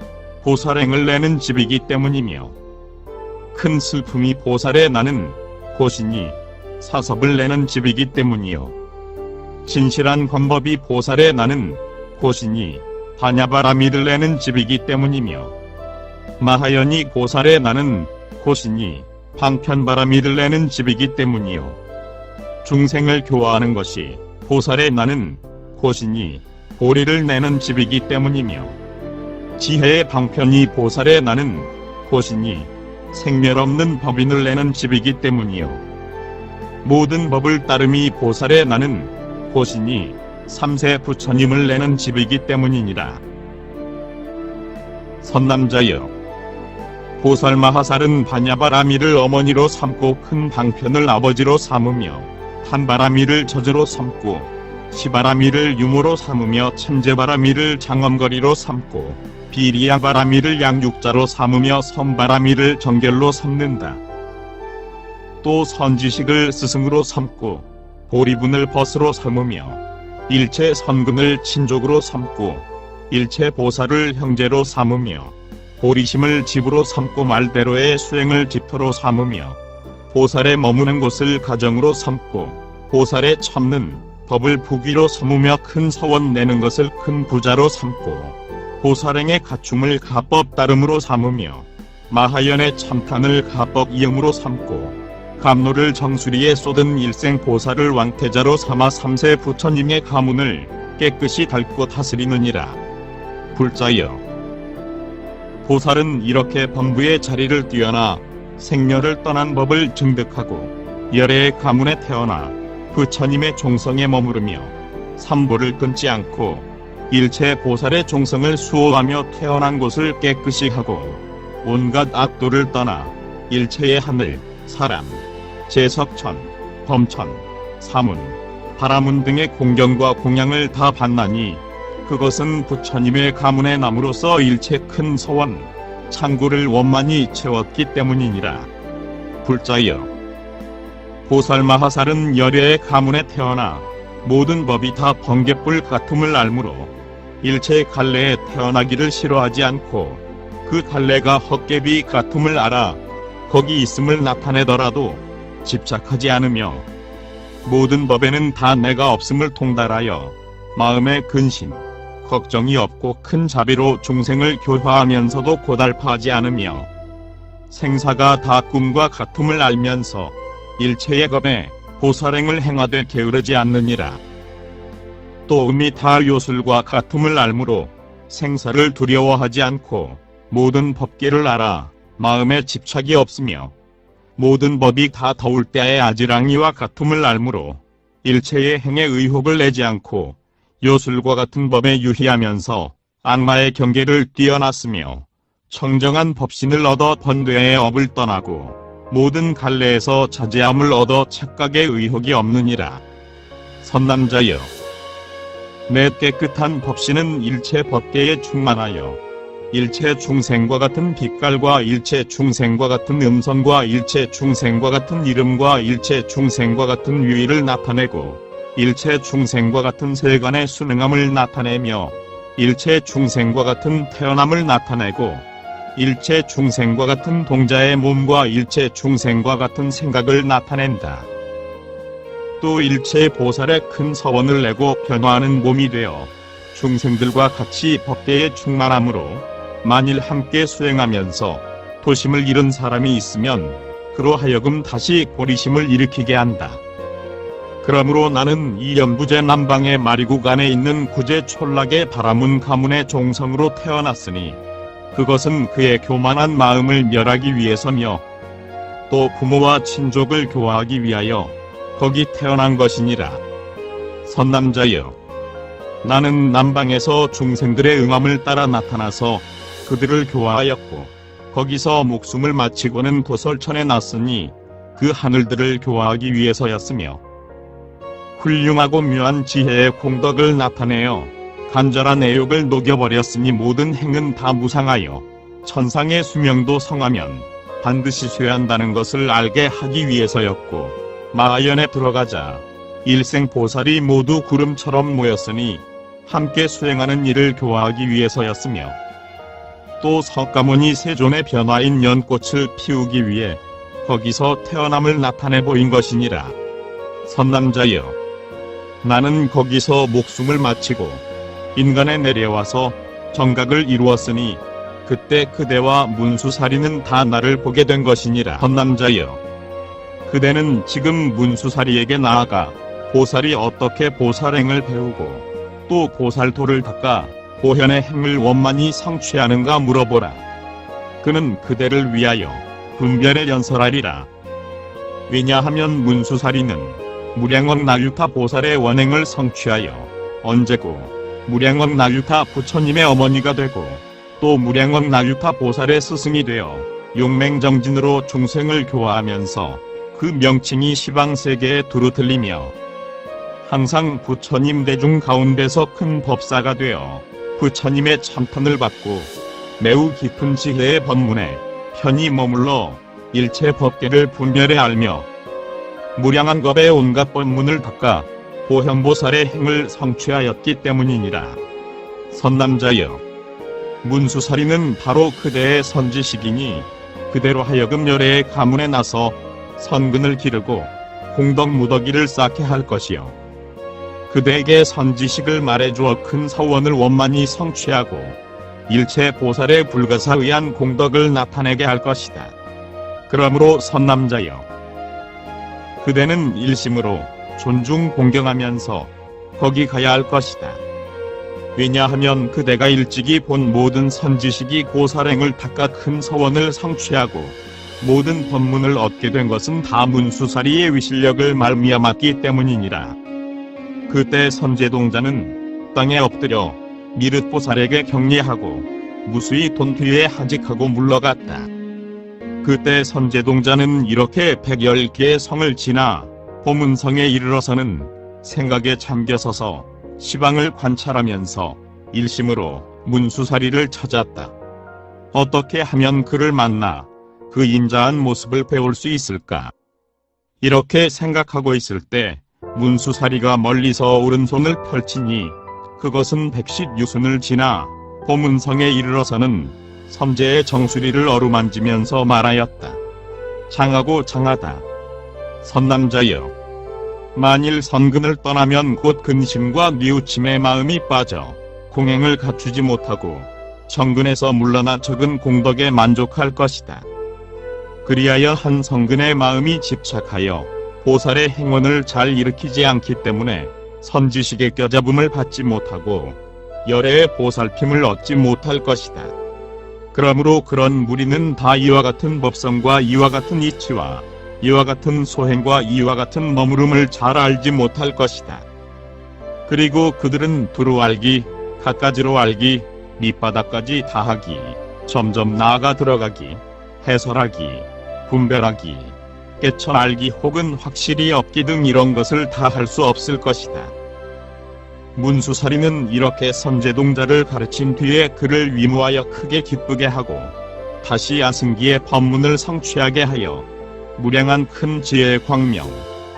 보살행을 내는 집이기 때문이며, 큰 슬픔이 보살의 나는 고신이 사섭을 내는 집이기 때문이요, 진실한 권법이 보살의 나는 고신이 반야바라미를 내는 집이기 때문이며, 마하연이 보살의 나는 고신이 방편바라미를 내는 집이기 때문이요, 중생을 교화하는 것이 보살의 나는 고신이 보리를 내는 집이기 때문이며, 지혜의 방편이 보살의 나는 고신이 생멸없는 법인을 내는 집이기 때문이요, 모든 법을 따름이 보살의 나는 고신이 삼세 부처님을 내는 집이기 때문이니라. 선남자여, 보살 마하살은 반야바라미를 어머니로 삼고 큰 방편을 아버지로 삼으며, 한바라미를 저주로 삼고, 시바라미를 유모로 삼으며, 천재바라미를 장엄거리로 삼고, 비리야바라미를 양육자로 삼으며, 선바라미를 정결로 삼는다. 또 선지식을 스승으로 삼고, 보리분을 벗으로 삼으며, 일체 선근을 친족으로 삼고, 일체 보살을 형제로 삼으며, 보리심을 집으로 삼고 말대로의 수행을 집터로 삼으며, 보살의 머무는 곳을 가정으로 삼고, 보살의 참는 법을 부귀로 삼으며 큰 서원 내는 것을 큰 부자로 삼고, 보살행의 갖춤을 가법 따름으로 삼으며, 마하연의 참탄을 가법 이음으로 삼고, 감로를 정수리에 쏟은 일생 보살을 왕태자로 삼아 삼세 부처님의 가문을 깨끗이 닳고 다스리느니라. 불자여, 보살은 이렇게 범부의 자리를 뛰어나 생멸을 떠난 법을 증득하고 열애의 가문에 태어나 부처님의 종성에 머무르며 삼보를 끊지 않고 일체 보살의 종성을 수호하며 태어난 곳을 깨끗이 하고 온갖 악도를 떠나 일체의 하늘, 사람, 제석천, 범천, 사문, 바라문 등의 공경과 공양을 다 받나니 그것은 부처님의 가문의 남으로서 일체 큰 소원, 창구를 원만히 채웠기 때문이니라. 불자여, 보살 마하살은 열애의 가문에 태어나 모든 법이 다 번갯불 같음을 알므로 일체 갈래에 태어나기를 싫어하지 않고 그 갈래가 헛개비 같음을 알아 거기 있음을 나타내더라도 집착하지 않으며 모든 법에는 다 내가 없음을 통달하여 마음의 근심, 걱정이 없고 큰 자비로 중생을 교화하면서도 고달파하지 않으며 생사가 다 꿈과 같음을 알면서 일체의 법에 보살행을 행하되 게으르지 않느니라. 또 음이 다 요술과 같음을 알므로 생사를 두려워하지 않고 모든 법계를 알아 마음에 집착이 없으며 모든 법이 다 더울 때의 아지랑이와 같음을 알므로 일체의 행에 의혹을 내지 않고 요술과 같은 법에 유희하면서 악마의 경계를 뛰어났으며 청정한 법신을 얻어 번뇌의 업을 떠나고 모든 갈래에서 자제함을 얻어 착각의 의혹이 없느니라. 선남자여, 내 깨끗한 법신은 일체 법계에 충만하여 일체 중생과 같은 빛깔과 일체 중생과 같은 음성과 일체 중생과 같은 이름과 일체 중생과 같은 유의를 나타내고 일체 중생과 같은 세간의 순응함을 나타내며 일체 중생과 같은 태어남을 나타내고 일체 중생과 같은 동자의 몸과 일체 중생과 같은 생각을 나타낸다. 또 일체 보살의 큰 서원을 내고 변화하는 몸이 되어 중생들과 같이 법계에 충만함으로 만일 함께 수행하면서 도심을 잃은 사람이 있으면 그로 하여금 다시 고리심을 일으키게 한다. 그러므로 나는 이 연부제 남방의 마리국 안에 있는 구제 촌락의 바라문 가문의 종성으로 태어났으니 그것은 그의 교만한 마음을 멸하기 위해서며 또 부모와 친족을 교화하기 위하여 거기 태어난 것이니라. 선남자여, 나는 남방에서 중생들의 응함을 따라 나타나서 그들을 교화하였고 거기서 목숨을 마치고는 도설천에 났으니 그 하늘들을 교화하기 위해서였으며 훌륭하고 묘한 지혜의 공덕을 나타내어 간절한 애욕을 녹여버렸으니 모든 행은 다 무상하여 천상의 수명도 성하면 반드시 쇠한다는 것을 알게 하기 위해서였고 마하연에 들어가자 일생 보살이 모두 구름처럼 모였으니 함께 수행하는 일을 교화하기 위해서였으며 또 석가모니 세존의 변화인 연꽃을 피우기 위해 거기서 태어남을 나타내 보인 것이니라. 선남자여, 나는 거기서 목숨을 마치고 인간에 내려와서 정각을 이루었으니 그때 그대와 문수사리는 다 나를 보게 된 것이니라. 선남자여, 그대는 지금 문수사리에게 나아가 보살이 어떻게 보살행을 배우고 또 보살도를 닦아 보현의 행을 원만히 성취하는가 물어보라. 그는 그대를 위하여 분별에 연설하리라. 왜냐하면 문수사리는 무량억 나유타 보살의 원행을 성취하여 언제고 무량억 나유타 부처님의 어머니가 되고 또 무량억 나유타 보살의 스승이 되어 용맹정진으로 중생을 교화하면서 그 명칭이 시방세계에 두루 들리며 항상 부처님 대중 가운데서 큰 법사가 되어 부처님의 참판을 받고 매우 깊은 지혜의 법문에 편히 머물러 일체 법계를 분별해 알며 무량한 겁의 온갖 법문을 닦아 보현보살의 행을 성취하였기 때문이니라. 선남자여, 문수사리는 바로 그대의 선지식이니 그대로 하여금 열애의 가문에 나서 선근을 기르고 공덕 무더기를 쌓게 할 것이요, 그대에게 선지식을 말해주어 큰 서원을 원만히 성취하고 일체 보살의 불가사의한 공덕을 나타내게 할 것이다. 그러므로 선남자여, 그대는 일심으로 존중 공경하면서 거기 가야 할 것이다. 왜냐하면 그대가 일찍이 본 모든 선지식이 보살행을 닦아 큰 서원을 성취하고 모든 법문을 얻게 된 것은 다 문수사리의 위실력을 말미암았기 때문이니라. 그때 선제동자는 땅에 엎드려 미륵보살에게 경례하고 무수히 돈 뒤에 하직하고 물러갔다. 그때 선제동자는 이렇게 110개의 성을 지나 보문성에 이르러서는 생각에 잠겨서서 시방을 관찰하면서 일심으로 문수사리를 찾았다. 어떻게 하면 그를 만나 그 인자한 모습을 배울 수 있을까? 이렇게 생각하고 있을 때 문수사리가 멀리서 오른손을 펼치니 그것은 백십유순을 지나 보문성에 이르러서는 섬제의 정수리를 어루만지면서 말하였다. 장하고 장하다. 선남자여, 만일 선근을 떠나면 곧 근심과 뉘우침의 마음이 빠져 공행을 갖추지 못하고 정근에서 물러나 적은 공덕에 만족할 것이다. 그리하여 한 성근의 마음이 집착하여 보살의 행원을 잘 일으키지 않기 때문에 선지식의 껴잡음을 받지 못하고 열애의 보살핌을 얻지 못할 것이다. 그러므로 그런 무리는 다 이와 같은 법성과 이와 같은 이치와 이와 같은 소행과 이와 같은 머무름을 잘 알지 못할 것이다. 그리고 그들은 두루 알기, 갖가지로 알기, 밑바닥까지 다하기, 점점 나아가 들어가기, 해설하기, 분별하기, 깨쳐 알기 혹은 확실히 얻기 등 이런 것을 다 할 수 없을 것이다. 문수사리는 이렇게 선제동자를 가르친 뒤에 그를 위무하여 크게 기쁘게 하고 다시 아승기의 법문을 성취하게 하여 무량한 큰 지혜의 광명,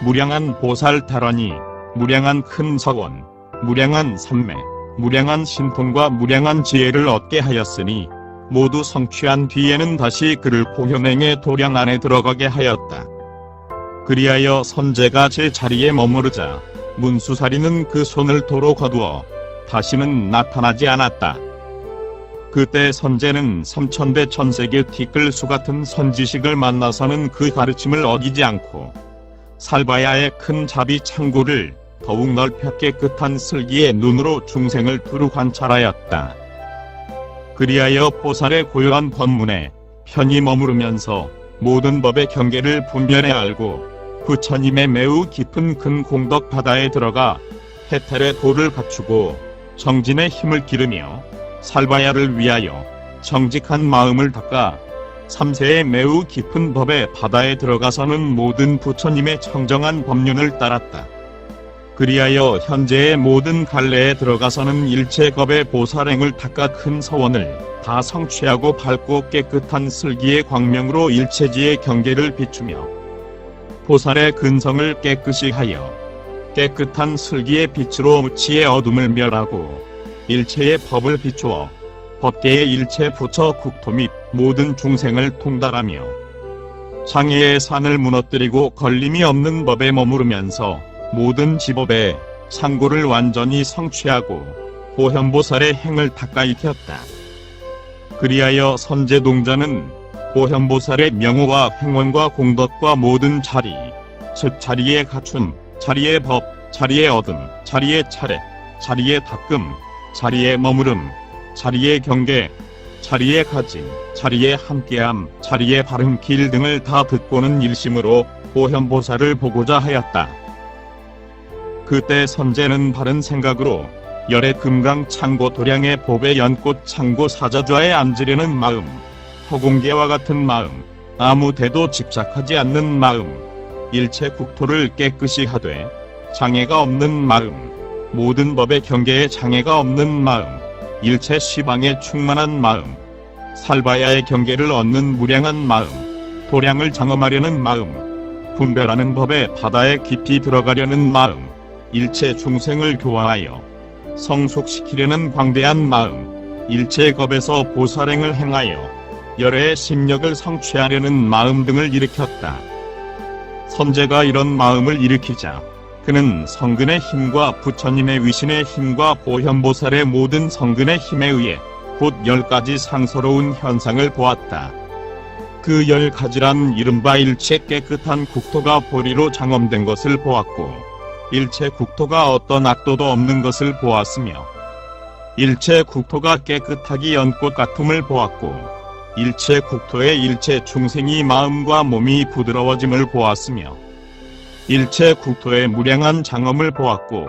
무량한 보살 탈환이, 무량한 큰 서원, 무량한 삼매, 무량한 신통과 무량한 지혜를 얻게 하였으니 모두 성취한 뒤에는 다시 그를 보현행의 도량 안에 들어가게 하였다. 그리하여 선제가 제 자리에 머무르자 문수사리는 그 손을 도로 거두어 다시는 나타나지 않았다. 그때 선제는 삼천대 천세계 티끌수 같은 선지식을 만나서는 그 가르침을 어기지 않고 살바야의 큰 자비 창고를 더욱 넓혀 깨끗한 슬기의 눈으로 중생을 두루 관찰하였다. 그리하여 보살의 고요한 법문에 편히 머무르면서 모든 법의 경계를 분별해 알고 부처님의 매우 깊은 큰 공덕 바다에 들어가 해탈의 도를 갖추고 정진의 힘을 기르며 살바야를 위하여 정직한 마음을 닦아 삼세의 매우 깊은 법의 바다에 들어가서는 모든 부처님의 청정한 법륜을 따랐다. 그리하여 현재의 모든 갈래에 들어가서는 일체 겁의 보살행을 닦아 큰 서원을 다 성취하고 밝고 깨끗한 슬기의 광명으로 일체지의 경계를 비추며 보살의 근성을 깨끗이 하여 깨끗한 슬기의 빛으로 무치의 어둠을 멸하고 일체의 법을 비추어 법계의 일체 부처 국토 및 모든 중생을 통달하며 장애의 산을 무너뜨리고 걸림이 없는 법에 머무르면서 모든 지법의 상고를 완전히 성취하고 보현보살의 행을 닦아 익혔다. 그리하여 선제동자는 보현보살의 명호와 횡원과 공덕과 모든 자리, 즉 자리에 갖춘, 자리의 법, 자리의 얻음, 자리의 차례, 자리의 닦음, 자리의 머무름, 자리의 경계, 자리의 가짐, 자리의 함께함, 자리의 바른 길 등을 다 듣고는 일심으로 보현보살을 보고자 하였다. 그때 선제는 바른 생각으로 열의 금강 창고 도량의 법의 연꽃 창고 사자좌에 앉으려는 마음, 허공계와 같은 마음, 아무 데도 집착하지 않는 마음, 일체 국토를 깨끗이 하되 장애가 없는 마음, 모든 법의 경계에 장애가 없는 마음, 일체 시방에 충만한 마음, 살바야의 경계를 얻는 무량한 마음, 도량을 장엄하려는 마음, 분별하는 법의 바다에 깊이 들어가려는 마음, 일체 중생을 교화하여 성숙시키려는 광대한 마음, 일체 겁에서 보살행을 행하여 열애의 심력을 성취하려는 마음 등을 일으켰다. 선제가 이런 마음을 일으키자 그는 성근의 힘과 부처님의 위신의 힘과 보현보살의 모든 성근의 힘에 의해 곧 10가지 상서로운 현상을 보았다. 그 10가지란 이른바 일체 깨끗한 국토가 보리로 장엄된 것을 보았고, 일체 국토가 어떤 악도도 없는 것을 보았으며, 일체 국토가 깨끗하기 연꽃 같음을 보았고, 일체 국토의 일체 중생이 마음과 몸이 부드러워짐을 보았으며, 일체 국토의 무량한 장엄을 보았고,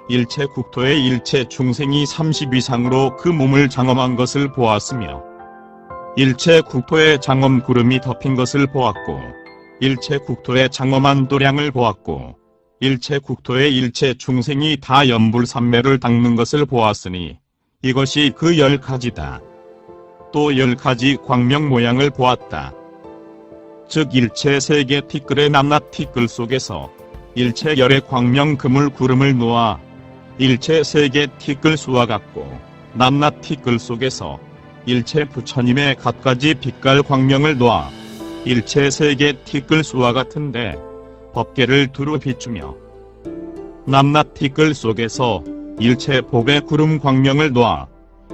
일체 국토의 일체 중생이 30 이상으로 그 몸을 장엄한 것을 보았으며, 일체 국토의 장엄 구름이 덮인 것을 보았고, 일체 국토의 장엄한 도량을 보았고, 일체 국토의 일체 중생이 다 연불삼매를 닦는 것을 보았으니 이것이 그 10가지다. 또 10가지 광명 모양을 보았다. 즉 일체 세계 티끌의 남낮 티끌 속에서 일체 열의 광명 그물 구름을 놓아 일체 세계 티끌 수와 같고, 남낮 티끌 속에서 일체 부처님의 갖가지 빛깔 광명을 놓아 일체 세계 티끌 수와 같은데 법계를 두루 비추며, 남낮 티끌 속에서 일체 복의 구름 광명을 놓아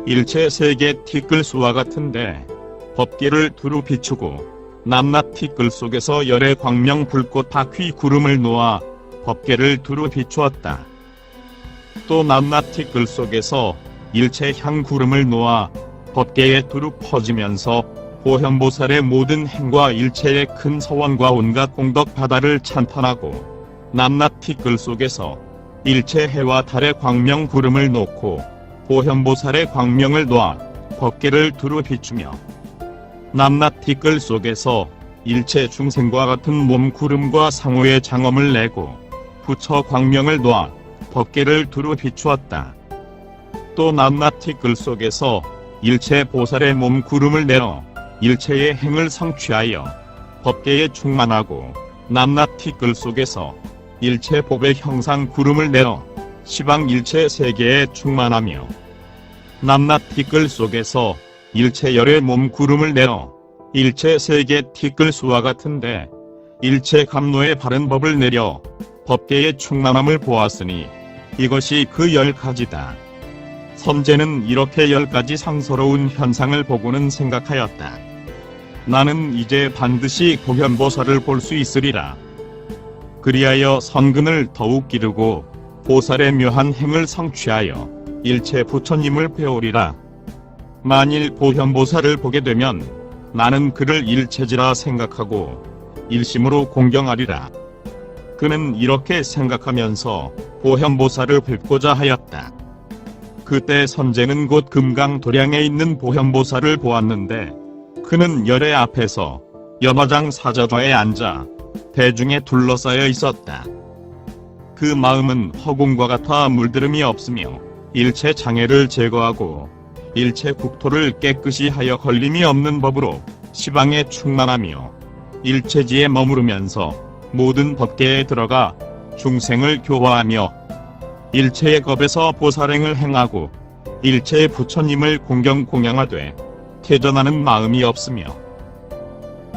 일체 세계 티끌 수와 같은데 법계를 두루 비추고, 남낮 티끌 속에서 열의 광명 불꽃 바퀴 구름을 놓아 법계를 두루 비추었다. 또 남낮 티끌 속에서 일체 향 구름을 놓아 법계에 두루 퍼지면서 보현보살의 모든 행과 일체의 큰 서원과 온갖 공덕 바다를 찬탄하고, 남낮 티끌 속에서 일체 해와 달의 광명 구름을 놓고 보현보살의 광명을 놓아 법계를 두루 비추며, 남낮 티끌 속에서 일체 중생과 같은 몸 구름과 상호의 장엄을 내고 부처 광명을 놓아 법계를 두루 비추었다. 또 남낮 티끌 속에서 일체 보살의 몸 구름을 내어 일체의 행을 성취하여 법계에 충만하고, 남낮 티끌 속에서 일체 법의 형상 구름을 내어 시방 일체 세계에 충만하며, 남낮 티끌 속에서 일체 열의 몸 구름을 내어 일체 세계 티끌 수와 같은데 일체 감로의 바른 법을 내려 법계의 충만함을 보았으니 이것이 그 10가지다. 선제는 이렇게 10가지 상서로운 현상을 보고는 생각하였다. 나는 이제 반드시 보현보살을 볼 수 있으리라. 그리하여 선근을 더욱 기르고 보살의 묘한 행을 성취하여 일체 부처님을 배우리라. 만일 보현보살을 보게 되면 나는 그를 일체지라 생각하고 일심으로 공경하리라. 그는 이렇게 생각하면서 보현보살을 뵙고자 하였다. 그때 선제는 곧 금강도량에 있는 보현보살을 보았는데, 그는 열의 앞에서 여마장 사자좌에 앉아 대중에 둘러싸여 있었다. 그 마음은 허공과 같아 물드름이 없으며 일체 장애를 제거하고 일체 국토를 깨끗이 하여 걸림이 없는 법으로 시방에 충만하며 일체지에 머무르면서 모든 법계에 들어가 중생을 교화하며 일체의 겁에서 보살행을 행하고 일체의 부처님을 공경 공양하되 퇴전하는 마음이 없으며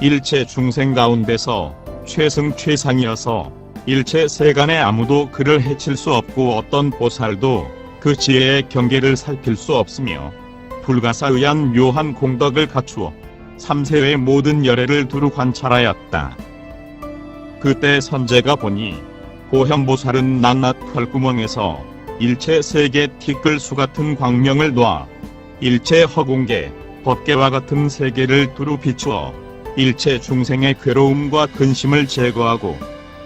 일체 중생 가운데서 최승 최상이어서 일체 세간에 아무도 그를 해칠 수 없고 어떤 보살도 그 지혜의 경계를 살필 수 없으며 불가사의한 묘한 공덕을 갖추어 삼세의 모든 열애를 두루 관찰하였다. 그때 선제가 보니 보현보살은 낱낱 털구멍에서 일체 세계 티끌수 같은 광명을 놓아 일체 허공계 법계와 같은 세계를 두루 비추어 일체 중생의 괴로움과 근심을 제거하고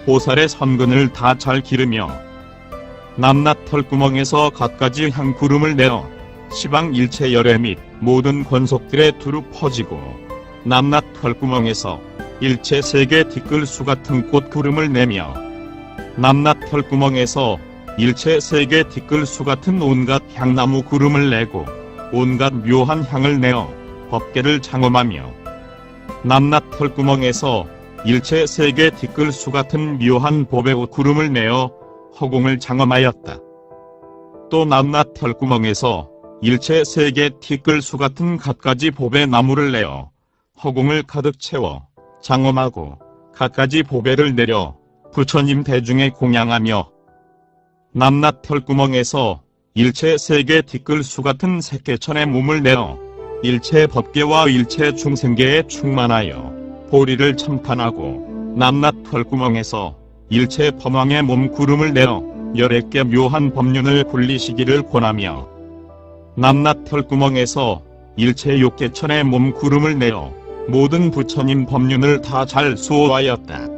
보살의 선근을 다 잘 기르며 낱낱 털구멍에서 갖가지 향구름을 내어 시방 일체 열애 및 모든 권속들에 두루 퍼지고 낱낱 털구멍에서 일체 세계 티끌수 같은 꽃구름을 내며 낱낱 털구멍에서 일체 세계 티끌수 같은 온갖 향나무 구름을 내고 온갖 묘한 향을 내어 법계를 장엄하며 낱낱 털구멍에서 일체 세계 티끌수 같은 묘한 보배옷 구름을 내어 허공을 장엄하였다. 또 낱낱 털구멍에서 일체 세계 티끌수 같은 갖가지 보배 나무를 내어 허공을 가득 채워 장엄하고 갖가지 보배를 내려 부처님 대중에 공양하며 낱낱 털구멍에서 일체 세계 티끌수 같은 새끼천의 몸을 내어 일체 법계와 일체 중생계에 충만하여 보리를 참탄하고 낱낱 털구멍에서 일체 범왕의 몸 구름을 내어 11개 묘한 법륜을 굴리시기를 권하며 낱낱 털구멍에서 일체 욕계천의 몸 구름을 내어 모든 부처님 법륜을 다 잘 수호하였다.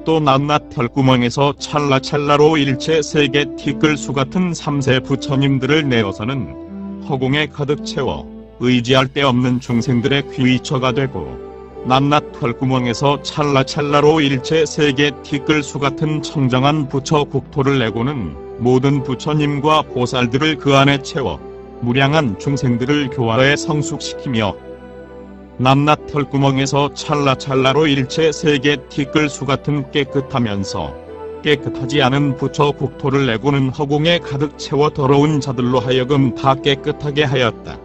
또 낱낱 털구멍에서 찰나찰나로 일체 세계 티끌수 같은 삼세 부처님들을 내어서는 허공에 가득 채워 의지할 데 없는 중생들의 귀위처가 되고 낱낱 털구멍에서 찰나찰나로 일체 세계 티끌수 같은 청정한 부처 국토를 내고는 모든 부처님과 보살들을 그 안에 채워 무량한 중생들을 교화에 성숙시키며 낱낱 털구멍에서 찰나찰나로 일체 세계 티끌수 같은 깨끗하면서 깨끗하지 않은 부처 국토를 내고는 허공에 가득 채워 더러운 자들로 하여금 다 깨끗하게 하였다.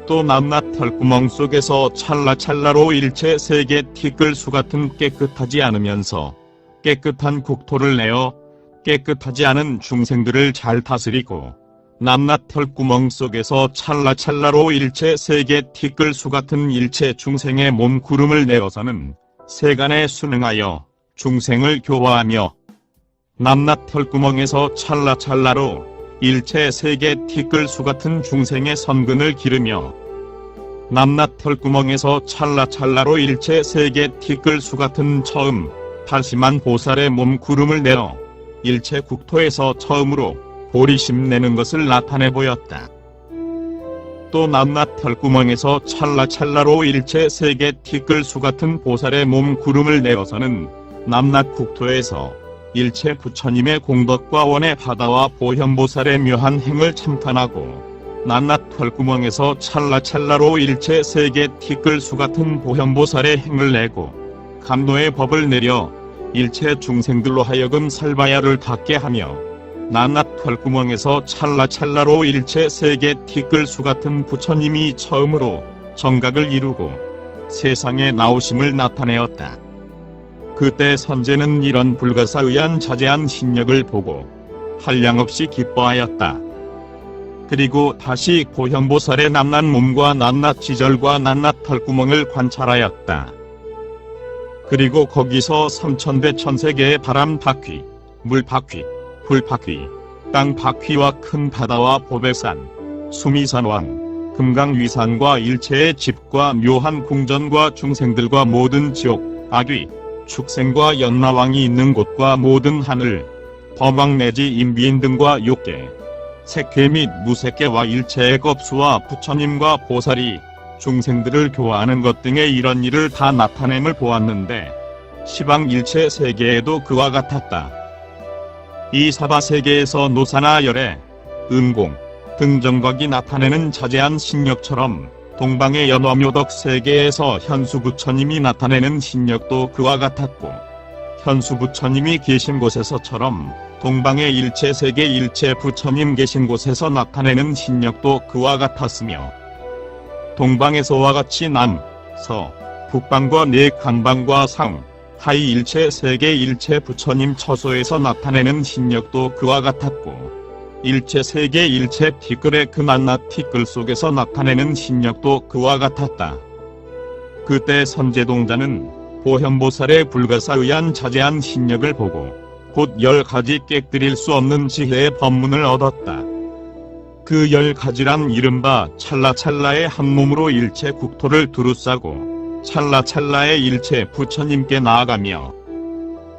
또 낱낱 털구멍 속에서 찰나찰나로 일체 세계 티끌수 같은 깨끗하지 않으면서 깨끗한 국토를 내어 깨끗하지 않은 중생들을 잘 다스리고 낱낱 털구멍 속에서 찰나찰나로 일체 세계 티끌수 같은 일체 중생의 몸 구름을 내어서는 세간에 순응하여 중생을 교화하며 낱낱 털구멍에서 찰나찰나로 일체 세계 티끌수 같은 중생의 선근을 기르며 낱낱 털구멍에서 찰나찰나로 일체 세계 티끌수 같은 처음 탈심한 보살의 몸 구름을 내어 일체 국토에서 처음으로 보리심 내는 것을 나타내 보였다. 또 낱낱 털구멍에서 찰나찰나로 일체 세계 티끌수 같은 보살의 몸 구름을 내어서는 낱낱 국토에서 일체 부처님의 공덕과 원의 바다와 보현보살의 묘한 행을 참탄하고 낱낱 털구멍에서 찰나찰나로 일체 세계 티끌수 같은 보현보살의 행을 내고 감노의 법을 내려 일체 중생들로 하여금 살바야를 닦게 하며 낱낱 털구멍에서 찰나찰나로 일체 세계 티끌수 같은 부처님이 처음으로 정각을 이루고 세상에 나오심을 나타내었다. 그때 선제는 이런 불가사의한 자제한 신력을 보고 한량없이 기뻐하였다. 그리고 다시 보현보살의 낱낱 몸과 낱낱 지절과 낱낱 털구멍을 관찰하였다. 그리고 거기서 삼천대 천세계의 바람 바퀴, 물 바퀴, 불 바퀴, 땅 바퀴와 큰 바다와 보배산, 수미산왕, 금강위산과 일체의 집과 묘한 궁전과 중생들과 모든 지옥, 악귀, 축생과 연마왕이 있는 곳과 모든 하늘, 범왕 내지 인비인 등과 욕계, 색계 및 무색계와 일체의 겁수와 부처님과 보살이 중생들을 교화하는 것 등의 이런 일을 다 나타냄을 보았는데 시방 일체 세계에도 그와 같았다. 이 사바세계에서 노사나 열애, 음공, 등정각이 나타내는 자제한 신력처럼 동방의 연화묘덕 세계에서 현수부처님이 나타내는 신력도 그와 같았고 현수 부처님이 계신 곳에서처럼 동방의 일체 세계 일체 부처님 계신 곳에서 나타내는 신력도 그와 같았으며, 동방에서와 같이 남, 서, 북방과 네 강방과 상, 하이 일체 세계 일체 부처님 처소에서 나타내는 신력도 그와 같았고, 일체 세계 일체 티끌의 그 낱낱 티끌 속에서 나타내는 신력도 그와 같았다. 그때 선제동자는 보현보살의 불가사의한 자제한 신력을 보고 곧 10가지 깨뜨릴 수 없는 지혜의 법문을 얻었다. 그 10가지란 이른바 찰나찰나의 한 몸으로 일체 국토를 두루싸고 찰나찰나의 일체 부처님께 나아가며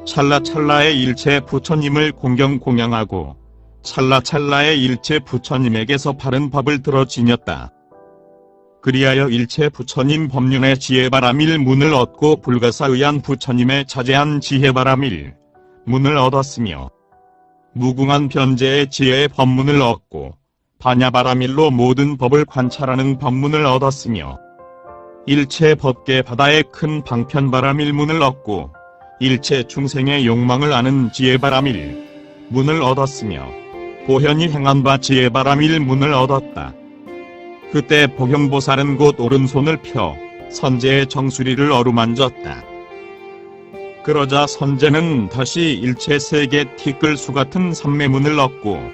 찰나찰나의 일체 부처님을 공경하고 찰나찰나의 일체 부처님에게서 바른 법을 들어 지녔다. 그리하여 일체 부처님 법륜의 지혜바람일 문을 얻고 불가사의한 부처님의 자제한 지혜바람일 문을 얻었으며, 무궁한 변제의 지혜의 법문을 얻고 반야바라밀로 모든 법을 관찰하는 법문을 얻었으며, 일체 법계 바다의 큰 방편바라밀 문을 얻고 일체 중생의 욕망을 아는 지혜바라밀 문을 얻었으며, 보현이 행한 바 지혜바라밀 문을 얻었다. 그때 보현보살은 곧 오른손을 펴 선제의 정수리를 어루만졌다. 그러자 선제는 다시 일체 세계 티끌수 같은 삼매문을 얻고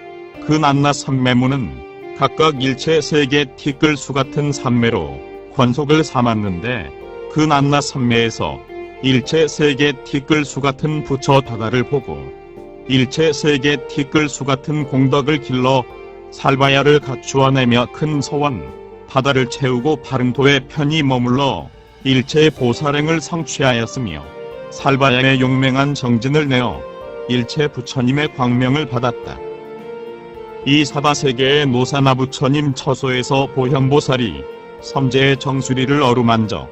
그 낱낱 삼매문은 각각 일체 세계 티끌수 같은 삼매로 권속을 삼았는데, 그 낱낱 삼매에서 일체 세계 티끌수 같은 부처 다가를 보고 일체 세계 티끌수 같은 공덕을 길러 살바야를 갖추어내며 큰 소원, 바다를 채우고 바른도에 편히 머물러 일체의 보살행을 성취하였으며, 살바야의 용맹한 정진을 내어 일체 부처님의 광명을 받았다. 이 사바세계의 노사나 부처님 처소에서 보현보살이 섬제의 정수리를 어루만져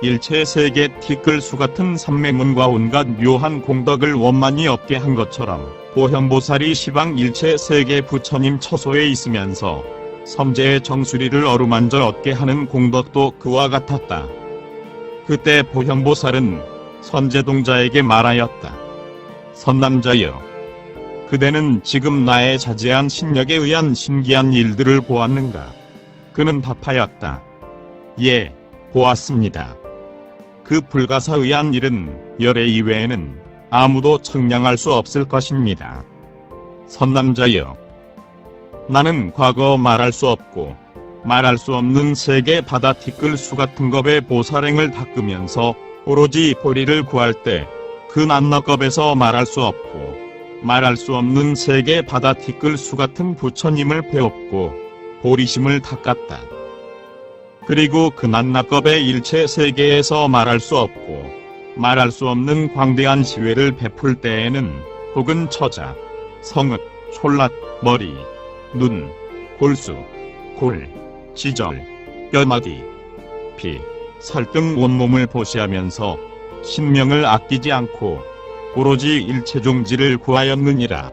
일체 세계 티끌수 같은 삼매문과 온갖 묘한 공덕을 원만히 얻게 한 것처럼, 보현보살이 시방 일체 세계 부처님 처소에 있으면서 섬제의 정수리를 어루만져 얻게 하는 공덕도 그와 같았다. 그때 보현보살은 선제동자에게 말하였다. 선남자여, 그대는 지금 나의 자제한 신력에 의한 신기한 일들을 보았는가? 그는 답하였다. 예, 보았습니다. 그 불가사의한 일은 열애 이외에는 아무도 측량할 수 없을 것입니다. 선남자여, 나는 과거 말할 수 없고 말할 수 없는 세계 바다 티끌수 같은 겁의 보살행을 닦으면서 오로지 보리를 구할 때 그 낱낱 겁에서 말할 수 없고 말할 수 없는 세계 바다 티끌수 같은 부처님을 배웠고 보리심을 닦았다. 그리고 그 낱낱 겁의 일체 세계에서 말할 수 없고 말할 수 없는 광대한 시회를 베풀 때에는 혹은 처자, 성읍, 촐랏, 머리, 눈, 골수, 골, 지절, 뼈마디, 피, 살 등 온몸을 보시하면서 신명을 아끼지 않고 오로지 일체종지를 구하였느니라.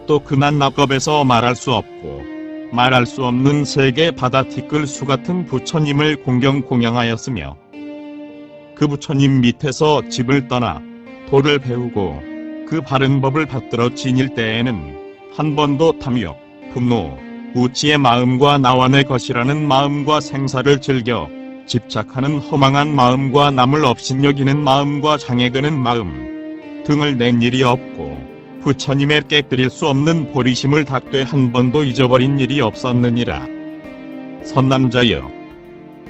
또 그 낱낱 겁에서 말할 수 없고 말할 수 없는 세계 바다 티끌수 같은 부처님을 공경하였으며, 그 부처님 밑에서 집을 떠나 도를 배우고 그 바른 법을 받들어 지닐 때에는 한 번도 탐욕, 분노, 우치의 마음과 나와 내 것이라는 마음과 생사를 즐겨 집착하는 허망한 마음과 남을 업신여기는 마음과 장애그는 마음 등을 낸 일이 없고, 부처님의 깨뜨릴 수 없는 보리심을 닦되 한 번도 잊어버린 일이 없었느니라. 선남자여,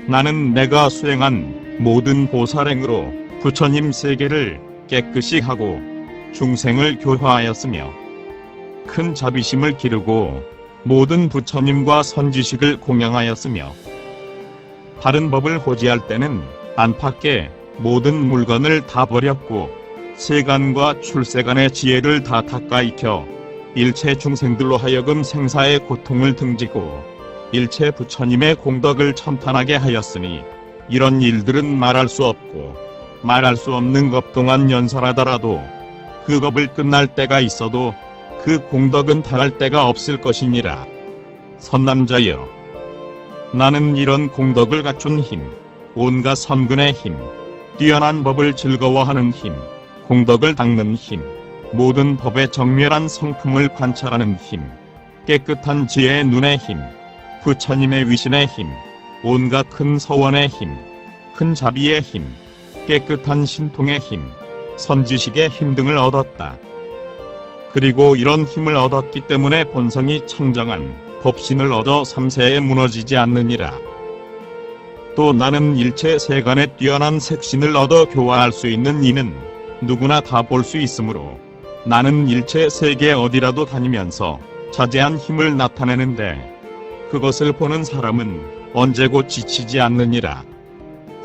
나는 내가 수행한 모든 보살행으로 부처님 세계를 깨끗이 하고 중생을 교화하였으며, 큰 자비심을 기르고 모든 부처님과 선지식을 공양하였으며, 바른 법을 호지할 때는 안팎의 모든 물건을 다 버렸고 세간과 출세간의 지혜를 다 닦아 익혀 일체 중생들로 하여금 생사의 고통을 등지고 일체 부처님의 공덕을 첨탄하게 하였으니, 이런 일들은 말할 수 없고 말할 수 없는 것 동안 연설하더라도 그 법을 끝날 때가 있어도 그 공덕은 다할 때가 없을 것이니라. 선남자여, 나는 이런 공덕을 갖춘 힘, 온갖 선근의 힘, 뛰어난 법을 즐거워하는 힘, 공덕을 닦는 힘, 모든 법의 정멸한 성품을 관찰하는 힘, 깨끗한 지혜의 눈의 힘, 부처님의 위신의 힘, 온갖 큰 서원의 힘, 큰 자비의 힘, 깨끗한 신통의 힘, 선지식의 힘 등을 얻었다. 그리고 이런 힘을 얻었기 때문에 본성이 청정한 법신을 얻어 삼세에 무너지지 않느니라. 또 나는 일체 세간에 뛰어난 색신을 얻어 교화할 수 있는 이는 누구나 다 볼 수 있으므로 나는 일체 세계 어디라도 다니면서 자제한 힘을 나타내는데 그것을 보는 사람은 언제고 지치지 않느니라.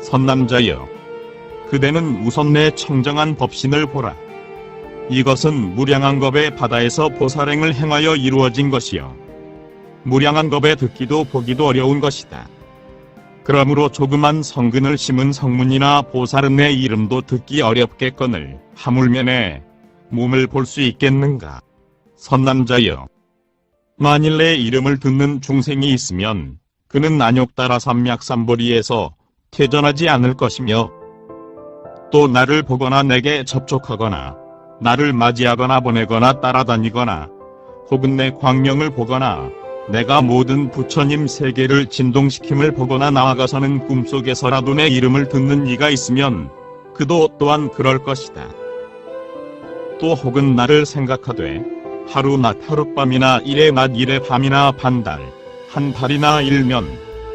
선남자여, 그대는 우선 내 청정한 법신을 보라. 이것은 무량한 겁의 바다에서 보살행을 행하여 이루어진 것이요, 무량한 겁에 듣기도 보기도 어려운 것이다. 그러므로 조그만 성근을 심은 성문이나 보살은 내 이름도 듣기 어렵겠거늘 하물며 내 몸을 볼 수 있겠는가. 선남자여, 만일 내 이름을 듣는 중생이 있으면 그는 안욕따라 삼맥삼보리에서 퇴전하지 않을 것이며, 또 나를 보거나 내게 접촉하거나 나를 맞이하거나 보내거나 따라다니거나 혹은 내 광명을 보거나 내가 모든 부처님 세계를 진동시킴을 보거나 나아가서는 꿈속에서라도 내 이름을 듣는 이가 있으면 그도 또한 그럴 것이다. 또 혹은 나를 생각하되 하루 낮 하룻밤이나 일에 낮 일에 밤이나 반달, 한 달이나 일면,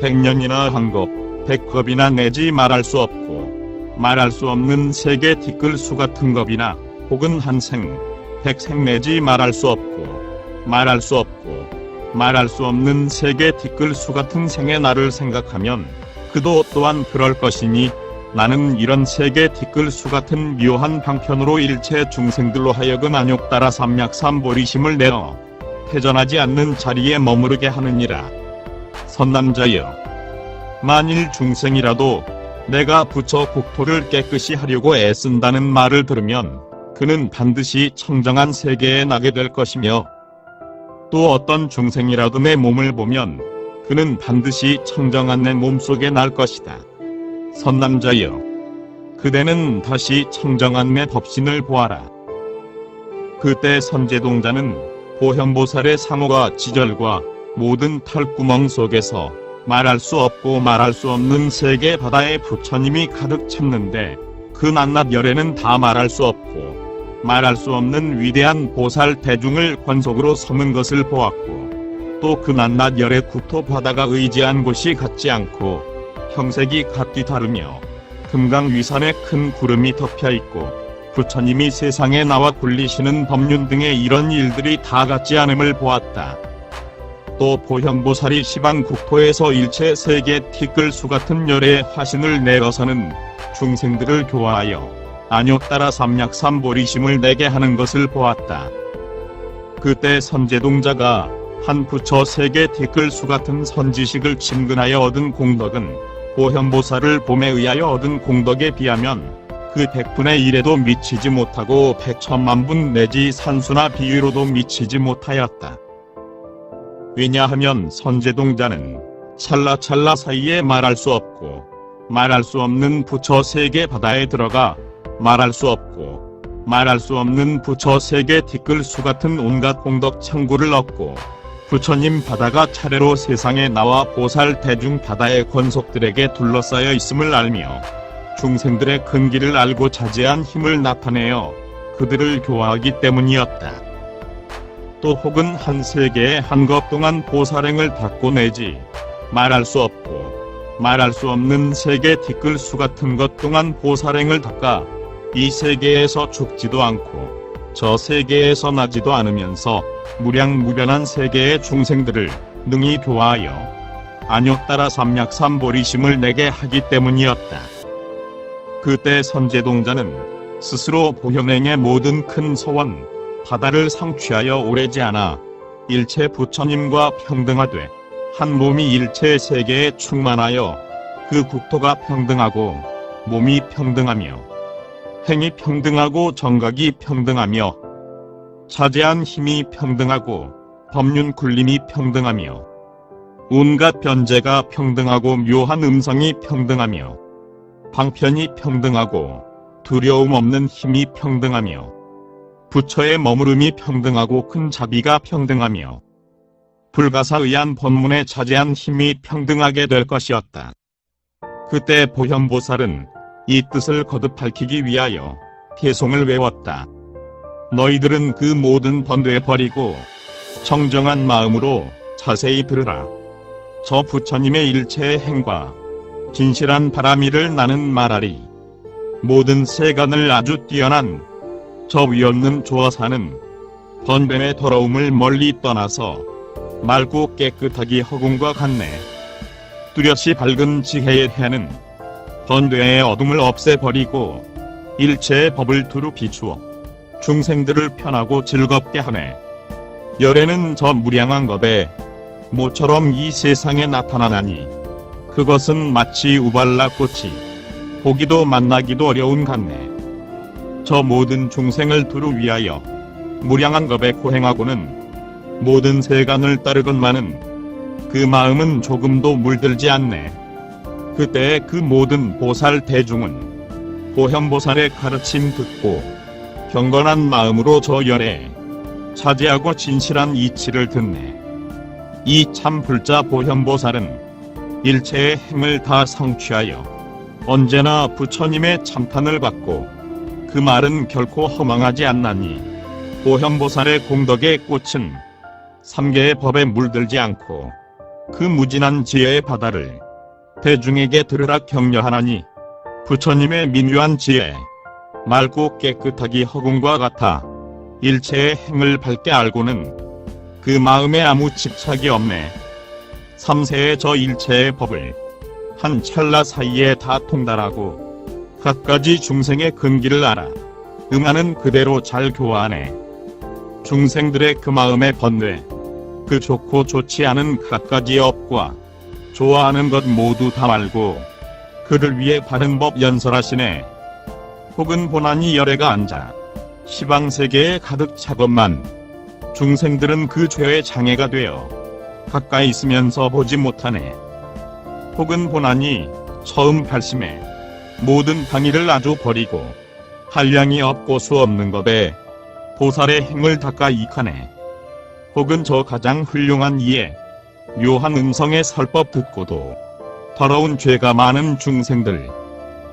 100년이나 한겁, 100겁이나 내지 말할 수 없고 말할 수 없는 세계 티끌 수 같은 겁이나 혹은 한생, 100생 내지 말할 수 없고 말할 수 없고 말할 수 없는 세계 티끌 수 같은 생의 나를 생각하면 그도 또한 그럴 것이니, 나는 이런 세계 티끌 수 같은 묘한 방편으로 일체 중생들로 하여금 안욕따라 삼맥삼보리심을 내어 퇴전하지 않는 자리에 머무르게 하느니라. 선남자여, 만일 중생이라도 내가 부처 국토를 깨끗이 하려고 애쓴다는 말을 들으면 그는 반드시 청정한 세계에 나게 될 것이며, 또 어떤 중생이라도 내 몸을 보면 그는 반드시 청정한 내 몸속에 날 것이다. 선남자여, 그대는 다시 청정한 내 법신을 보아라. 그때 선제동자는 보현보살의 상호가 지절과 모든 털구멍 속에서 말할 수 없고 말할 수 없는 세계 바다에 부처님이 가득 찼는데 그 낮낮 열에는 다 말할 수 없고 말할 수 없는 위대한 보살 대중을 권속으로 섬은 것을 보았고, 또 그 낮낮 열의 국토 바다가 의지한 곳이 같지 않고 형색이 각기 다르며 금강 위산에 큰 구름이 덮여 있고 부처님이 세상에 나와 굴리시는 법륜 등의 이런 일들이 다 같지 않음을 보았다. 또 보현보살이 시방 국토에서 일체 세계 티끌수 같은 열의 화신을 내어서는 중생들을 교화하여 안욕따라 삼맥삼보리심을 내게 하는 것을 보았다. 그때 선제동자가 한 부처 세계 티끌수 같은 선지식을 친근하여 얻은 공덕은 보현보살을 봄에 의하여 얻은 공덕에 비하면 그 100분의 1에도 미치지 못하고 100천만분 내지 산수나 비유로도 미치지 못하였다. 왜냐하면 선제동자는 찰나찰나 사이에 말할 수 없고 말할 수 없는 부처 세계 바다에 들어가 말할 수 없고 말할 수 없는 부처 세계 티끌수 같은 온갖 공덕 창구를 얻고 부처님 바다가 차례로 세상에 나와 보살 대중 바다의 권속들에게 둘러싸여 있음을 알며 중생들의 근기를 알고 자제한 힘을 나타내어 그들을 교화하기 때문이었다. 또 혹은 한 세계의 한것 동안 보살행을 닦고 내지 말할 수 없고 말할 수 없는 세계 티끌수 같은 것 동안 보살행을 닦아 이 세계에서 죽지도 않고 저 세계에서 나지도 않으면서 무량무변한 세계의 중생들을 능히 교화하여 안욕따라 삼맥삼보리심을 내게 하기 때문이었다. 그때 선제동자는 스스로 보현행의 모든 큰 소원, 바다를 성취하여 오래지 않아 일체 부처님과 평등하되 한 몸이 일체 세계에 충만하여 그 국토가 평등하고 몸이 평등하며 행이 평등하고 정각이 평등하며 자제한 힘이 평등하고 법륜 굴림이 평등하며 온갖 변제가 평등하고 묘한 음성이 평등하며 방편이 평등하고 두려움 없는 힘이 평등하며 부처의 머무름이 평등하고 큰 자비가 평등하며 불가사의한 법문에 자제한 힘이 평등하게 될 것이었다. 그때 보현보살은 이 뜻을 거듭 밝히기 위하여 개송을 외웠다. 너희들은 그 모든 번뇌 버리고 정정한 마음으로 자세히 들으라. 저 부처님의 일체의 행과 진실한 바람이를 나는 말하리. 모든 세간을 아주 뛰어난 저 위없는 조화사는 번뇌의 더러움을 멀리 떠나서 맑고 깨끗하기 허공과 같네. 뚜렷이 밝은 지혜의 해는 번뇌의 어둠을 없애버리고 일체의 법을 두루 비추어 중생들을 편하고 즐겁게 하네. 열애는 저 무량한 겁에 모처럼 이 세상에 나타나나니 그것은 마치 우발라 꽃이 보기도 만나기도 어려운 같네. 저 모든 중생을 두루 위하여 무량한 겁에 고행하고는 모든 세간을 따르건만은 그 마음은 조금도 물들지 않네. 그때 그 모든 보살 대중은 보현보살의 가르침 듣고 경건한 마음으로 저 열에 차지하고 진실한 이치를 듣네. 이 참 불자 보현보살은 일체의 행을 다 성취하여 언제나 부처님의 참탄을 받고 그 말은 결코 허망하지 않나니 보현보살의 공덕의 꽃은 삼계의 법에 물들지 않고 그 무진한 지혜의 바다를 대중에게 들으라 격려하나니 부처님의 민유한 지혜 맑고 깨끗하기 허공과 같아 일체의 행을 밝게 알고는 그 마음에 아무 집착이 없네. 삼세의 저 일체의 법을 한 찰나 사이에 다 통달하고 갖가지 중생의 근기를 알아 응하는 그대로 잘 교화하네. 중생들의 그 마음의 번뇌, 그 좋고 좋지 않은 갖가지 업과 좋아하는 것 모두 다 말고 그를 위해 바른 법 연설하시네. 혹은 고난이 열애가 앉아 시방세계에 가득 차건만 중생들은 그 죄의 장애가 되어 가까이 있으면서 보지 못하네. 혹은 고난이 처음 발심해 모든 방위를 아주 버리고 한량이 없고 수 없는 겁에 보살의 행을 닦아 익하네. 혹은 저 가장 훌륭한 이에 묘한 음성의 설법 듣고도 더러운 죄가 많은 중생들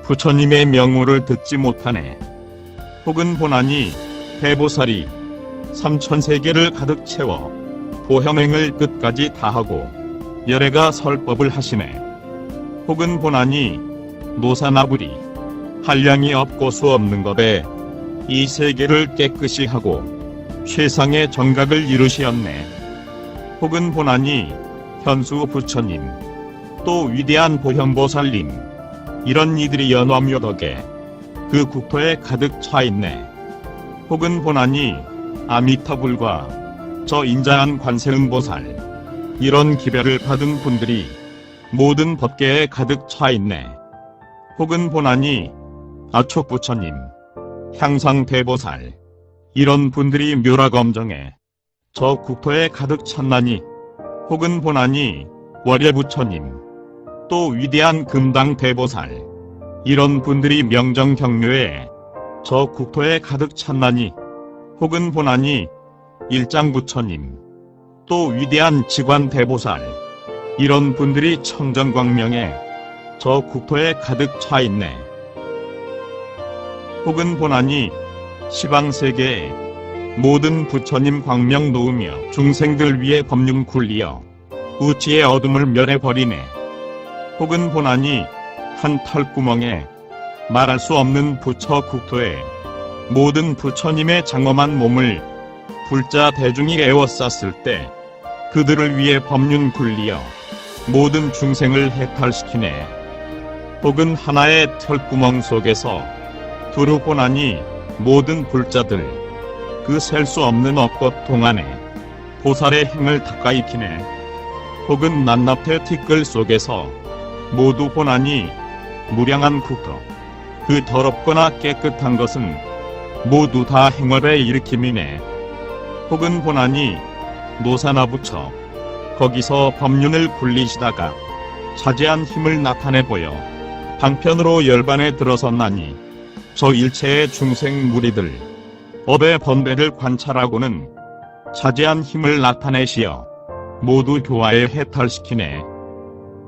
부처님의 명호를 듣지 못하네. 혹은 보나니 대보살이 삼천세계를 가득 채워 보현행을 끝까지 다하고 열애가 설법을 하시네. 혹은 보나니 노사나불이 한량이 없고 수 없는 겁에 이 세계를 깨끗이 하고 최상의 정각을 이루시었네. 혹은 보나니 현수 부처님 또 위대한 보현보살님 이런 이들이 연화묘덕에 그 국토에 가득 차있네. 혹은 보나니 아미타불과 저 인자한 관세음보살 이런 기별을 받은 분들이 모든 법계에 가득 차있네. 혹은 보나니 아촉부처님 향상대보살 이런 분들이 묘라검정에 저 국토에 가득 찼나니. 혹은 보나니 월예부처님 또 위대한 금당대보살 이런 분들이 명정경묘에 저 국토에 가득 찼나니. 혹은 보나니 일장부처님 또 위대한 지관대보살 이런 분들이 청정광명에 저 국토에 가득 차있네. 혹은 보나니 시방세계에 모든 부처님 광명 놓으며 중생들 위해 법륜 굴리어 우치의 어둠을 멸해버리네. 혹은 보나니 한 털구멍에 말할 수 없는 부처 국토에 모든 부처님의 장엄한 몸을 불자 대중이 에워쌌을 때 그들을 위해 법륜 굴리어 모든 중생을 해탈시키네. 혹은 하나의 털구멍 속에서 두루 보나니 모든 불자들 그 셀 수 없는 업것 동안에 보살의 행을 닦아 익히네. 혹은 낱낱의 티끌 속에서 모두 보나니 무량한 국토 그 더럽거나 깨끗한 것은 모두 다 행월의 일으킴이네. 혹은 보나니 노사나 부처 거기서 법륜을 굴리시다가 자제한 힘을 나타내 보여 방편으로 열반에 들어섰나니. 저 일체의 중생 무리들 업의 번배를 관찰하고는 자제한 힘을 나타내시어 모두 교화에 해탈시키네.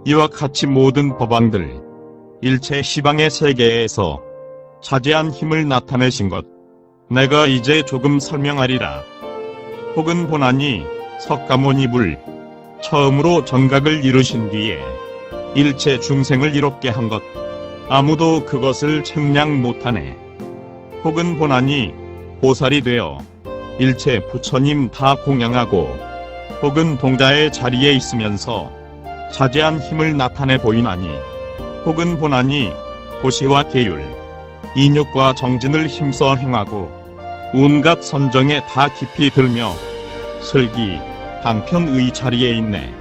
이와 같이 모든 법왕들 일체 시방의 세계에서 자제한 힘을 나타내신 것 내가 이제 조금 설명하리라. 혹은 보나니 석가모니불 처음으로 정각을 이루신 뒤에 일체 중생을 이롭게 한 것 아무도 그것을 측량 못하네. 혹은 보나니 보살이 되어 일체 부처님 다 공양하고 혹은 동자의 자리에 있으면서 자제한 힘을 나타내 보이나니 혹은 보나니 보시와 계율 인욕과 정진을 힘써 행하고 온갖 선정에 다 깊이 들며 슬기 방편의 자리에 있네.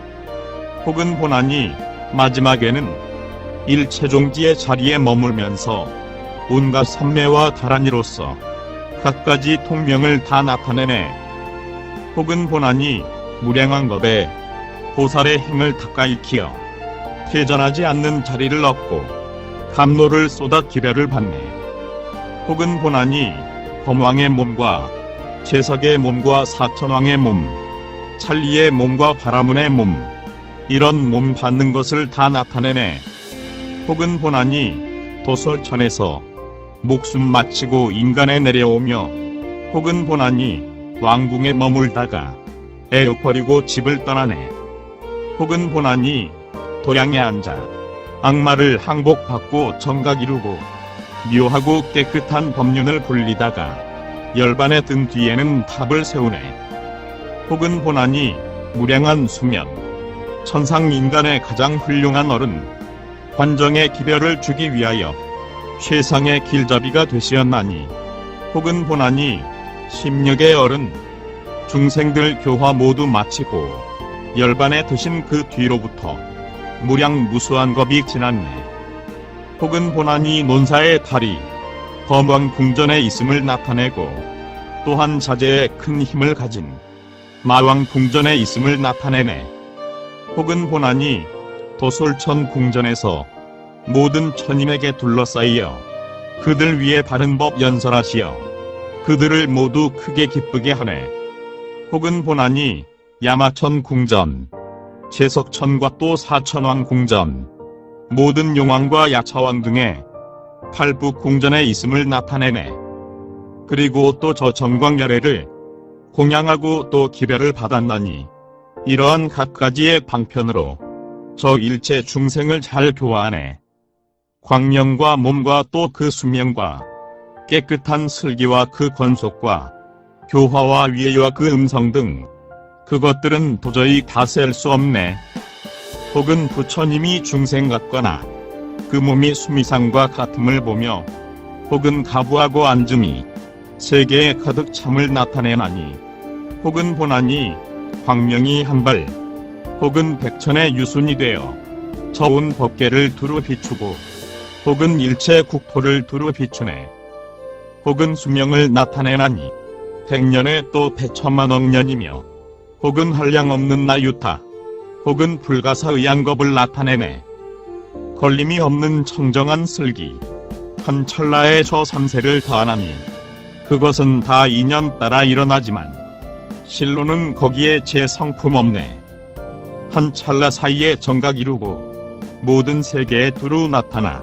혹은 보나니 마지막에는 일체종지의 자리에 머물면서 온갖 선매와 다란이로서 갖가지 통명을 다 나타내네. 혹은 보나니 무량한 법에 보살의 힘을 닦아 키어 퇴전하지 않는 자리를 얻고 감로를 쏟아 기별을 받네. 혹은 보나니 범왕의 몸과 제석의 몸과 사천왕의 몸, 찰리의 몸과 바라문의 몸 이런 몸 받는 것을 다 나타내네. 혹은 보나니 도솔천에서 목숨 마치고 인간에 내려오며 혹은 보나니 왕궁에 머물다가 애 버리고 집을 떠나네. 혹은 보나니 도량에 앉아 악마를 항복받고 정각 이루고 묘하고 깨끗한 법륜을 굴리다가 열반에 든 뒤에는 탑을 세우네. 혹은 보나니 무량한 수면 천상 인간의 가장 훌륭한 어른 관정의 기별을 주기 위하여 최상의 길잡이가 되시었나니 혹은 보나니 심력의 어른 중생들 교화 모두 마치고 열반에 드신 그 뒤로부터 무량 무수한 겁이 지났네. 혹은 보나니 논사의 달이 범왕 궁전에 있음을 나타내고 또한 자제에 큰 힘을 가진 마왕 궁전에 있음을 나타내네. 혹은 보나니 도솔천 궁전에서 모든 천인에게 둘러싸이어 그들 위에 바른 법 연설하시어 그들을 모두 크게 기쁘게 하네. 혹은 보나니 야마천 궁전, 제석천과 또 사천왕 궁전, 모든 용왕과 야차왕 등의 팔북 궁전에 있음을 나타내네. 그리고 또 저 정광열애를 공양하고 또 기별을 받았나니 이러한 갖가지의 방편으로 저 일체 중생을 잘 교화하네. 광명과 몸과 또 그 수명과 깨끗한 슬기와 그 권속과 교화와 위애와 그 음성 등 그것들은 도저히 다 셀 수 없네. 혹은 부처님이 중생 같거나 그 몸이 수미상과 같음을 보며 혹은 가부하고 앉음이 세계에 가득 참을 나타내나니 혹은 보나니 광명이 한발 혹은 백천의 유순이 되어 저온 법계를 두루 비추고 혹은 일체 국토를 두루 비추네. 혹은 수명을 나타내나니 백년에 또 백천만억 년이며 혹은 한량없는 나유타 혹은 불가사의양겁을 나타내네. 걸림이 없는 청정한 슬기 한 찰나에 저 삼세를 더하나니 그것은 다 인연 따라 일어나지만 실로는 거기에 제 성품 없네. 한 찰나 사이에 정각 이루고 모든 세계에 두루 나타나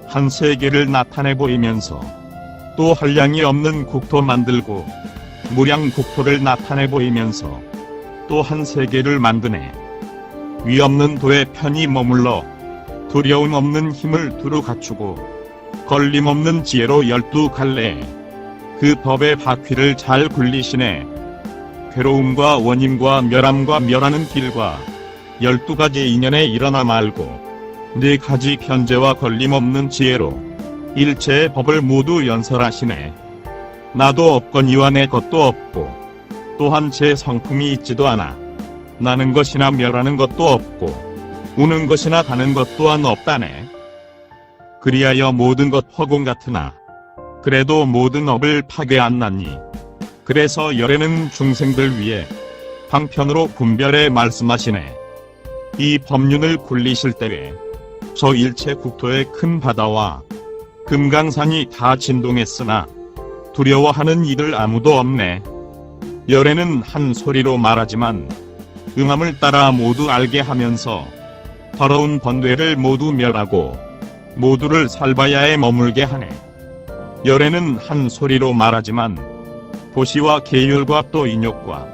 한 세계를 나타내 보이면서 또 한량이 없는 국토 만들고 무량 국토를 나타내 보이면서 또 한 세계를 만드네. 위 없는 도에 편히 머물러 두려움 없는 힘을 두루 갖추고 걸림 없는 지혜로 12갈래 그 법의 바퀴를 잘 굴리시네. 괴로움과 원인과 멸함과 멸하는 길과 12가지 인연에 일어나 말고 4가지 편재와 걸림없는 지혜로 일체의 법을 모두 연설하시네. 나도 없거니와 내 것도 없고 또한 제 성품이 있지도 않아 나는 것이나 멸하는 것도 없고 우는 것이나 가는 것 또한 없다네. 그리하여 모든 것 허공 같으나 그래도 모든 업을 파괴한나니 그래서 열애는 중생들 위해 방편으로 분별해 말씀하시네. 이 법륜을 굴리실 때에 저 일체 국토의 큰 바다와 금강산이 다 진동했으나 두려워하는 이들 아무도 없네. 열애는 한 소리로 말하지만 응함을 따라 모두 알게 하면서 더러운 번뇌를 모두 멸하고 모두를 살바야에 머물게 하네. 열애는 한 소리로 말하지만 도시와 계율과 또 인욕과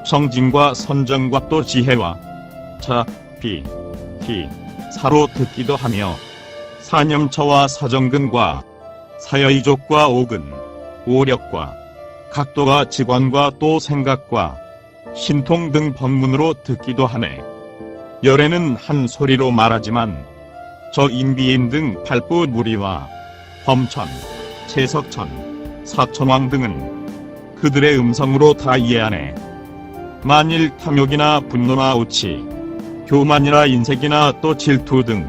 성진과 선정과 또 지혜와 자, 비, 기, 사로 듣기도 하며 사념처와 사정근과 사여이족과 오근, 오력과 각도가 직관과 또 생각과 신통 등 법문으로 듣기도 하네. 열애는 한 소리로 말하지만 저 인비인 등 팔부 무리와 범천, 채석천, 사천왕 등은 그들의 음성으로 다 이해하네. 만일 탐욕이나 분노나 우치, 교만이나 인색이나 또 질투 등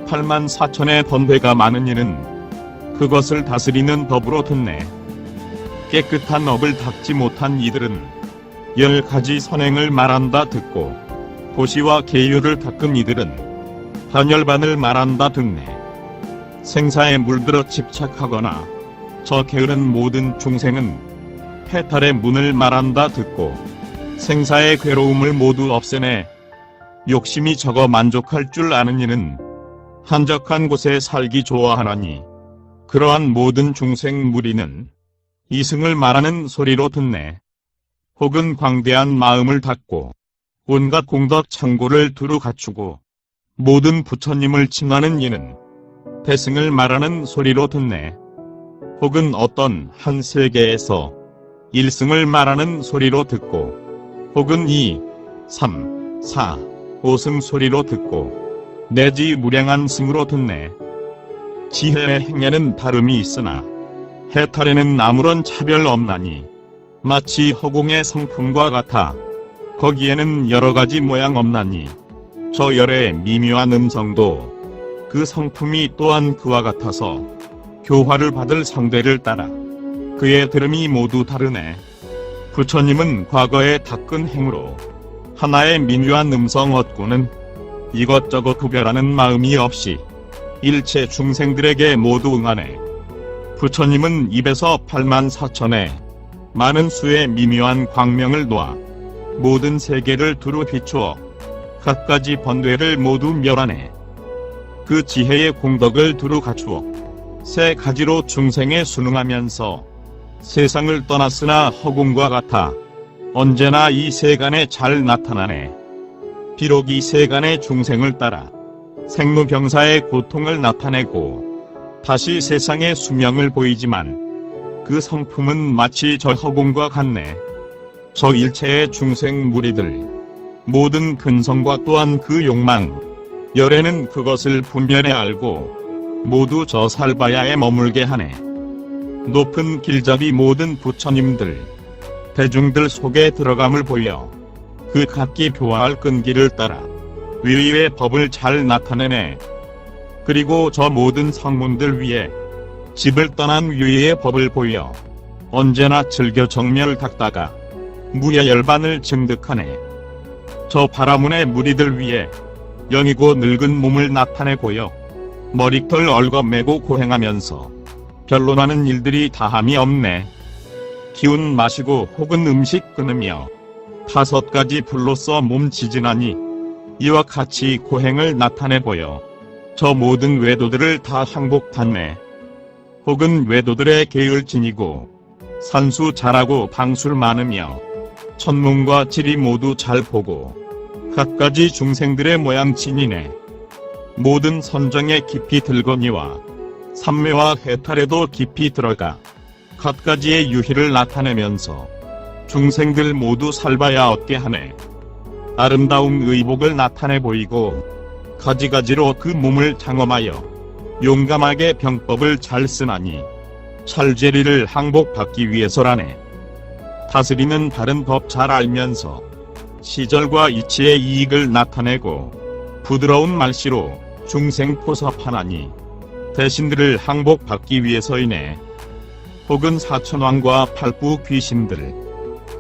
8만 4천의 번뇌가 많은 이는 그것을 다스리는 법으로 듣네. 깨끗한 업을 닦지 못한 이들은 10가지 선행을 말한다 듣고 도시와 계율을 닦은 이들은 단열반을 말한다 듣네. 생사에 물들어 집착하거나 저 게으른 모든 중생은 해탈의 문을 말한다 듣고 생사의 괴로움을 모두 없애내 욕심이 적어 만족할 줄 아는 이는 한적한 곳에 살기 좋아하나니 그러한 모든 중생 무리는 이승을 말하는 소리로 듣네. 혹은 광대한 마음을 닫고 온갖 공덕 창고를 두루 갖추고 모든 부처님을 칭하는 이는 대승을 말하는 소리로 듣네. 혹은 어떤 한 세계에서 일승을 말하는 소리로 듣고 혹은 2, 3, 4, 5승 소리로 듣고 내지 무량한 승으로 듣네. 지혜의 행예는 다름이 있으나 해탈에는 아무런 차별 없나니 마치 허공의 성품과 같아 거기에는 여러가지 모양 없나니 저 열의 미묘한 음성도 그 성품이 또한 그와 같아서 교화를 받을 상대를 따라 그의 들음이 모두 다르네. 부처님은 과거에 닦은 행으로 하나의 미묘한 음성 얻고는 이것저것 구별하는 마음이 없이 일체 중생들에게 모두 응하네. 부처님은 입에서 8만 4천의 많은 수의 미묘한 광명을 놓아 모든 세계를 두루 비추어 갖가지 번뇌를 모두 멸하네. 그 지혜의 공덕을 두루 갖추어 세 가지로 중생에 순응하면서 세상을 떠났으나 허공과 같아 언제나 이 세간에 잘 나타나네. 비록 이 세간의 중생을 따라 생로병사의 고통을 나타내고 다시 세상의 수명을 보이지만 그 성품은 마치 저 허공과 같네. 저 일체의 중생 무리들 모든 근성과 또한 그 욕망 열애는 그것을 분별해 알고 모두 저 살바야에 머물게 하네. 높은 길잡이 모든 부처님들 대중들 속에 들어감을 보여 그 각기 교화할 끈기를 따라 위의 법을 잘 나타내네. 그리고 저 모든 성문들 위에 집을 떠난 위의 법을 보여 언제나 즐겨 정멸을 닦다가 무야열반을 증득하네. 저 바라문의 무리들 위에 영이고 늙은 몸을 나타내고요. 머리털 얽어매고 고행하면서 변론하는 일들이 다함이 없네. 기운 마시고 혹은 음식 끊으며 5가지 불로써 몸 지진하니 이와 같이 고행을 나타내보여 저 모든 외도들을 다 항복받네. 혹은 외도들의 계율 지니고 산수 잘하고 방술 많으며 천문과 지리 모두 잘 보고 갖가지 중생들의 모양 지니네. 모든 선정에 깊이 들거니와 삼매와 해탈에도 깊이 들어가 갖가지의 유희를 나타내면서 중생들 모두 살바야 얻게 하네. 아름다운 의복을 나타내 보이고 가지가지로 그 몸을 장엄하여 용감하게 병법을 잘 쓰나니 찰제리를 항복받기 위해서라네. 다스리는 바른 법 잘 알면서 시절과 이치의 이익을 나타내고 부드러운 말씨로 중생 포섭하나니 대신들을 항복받기 위해서이네. 혹은 사천왕과 팔부 귀신들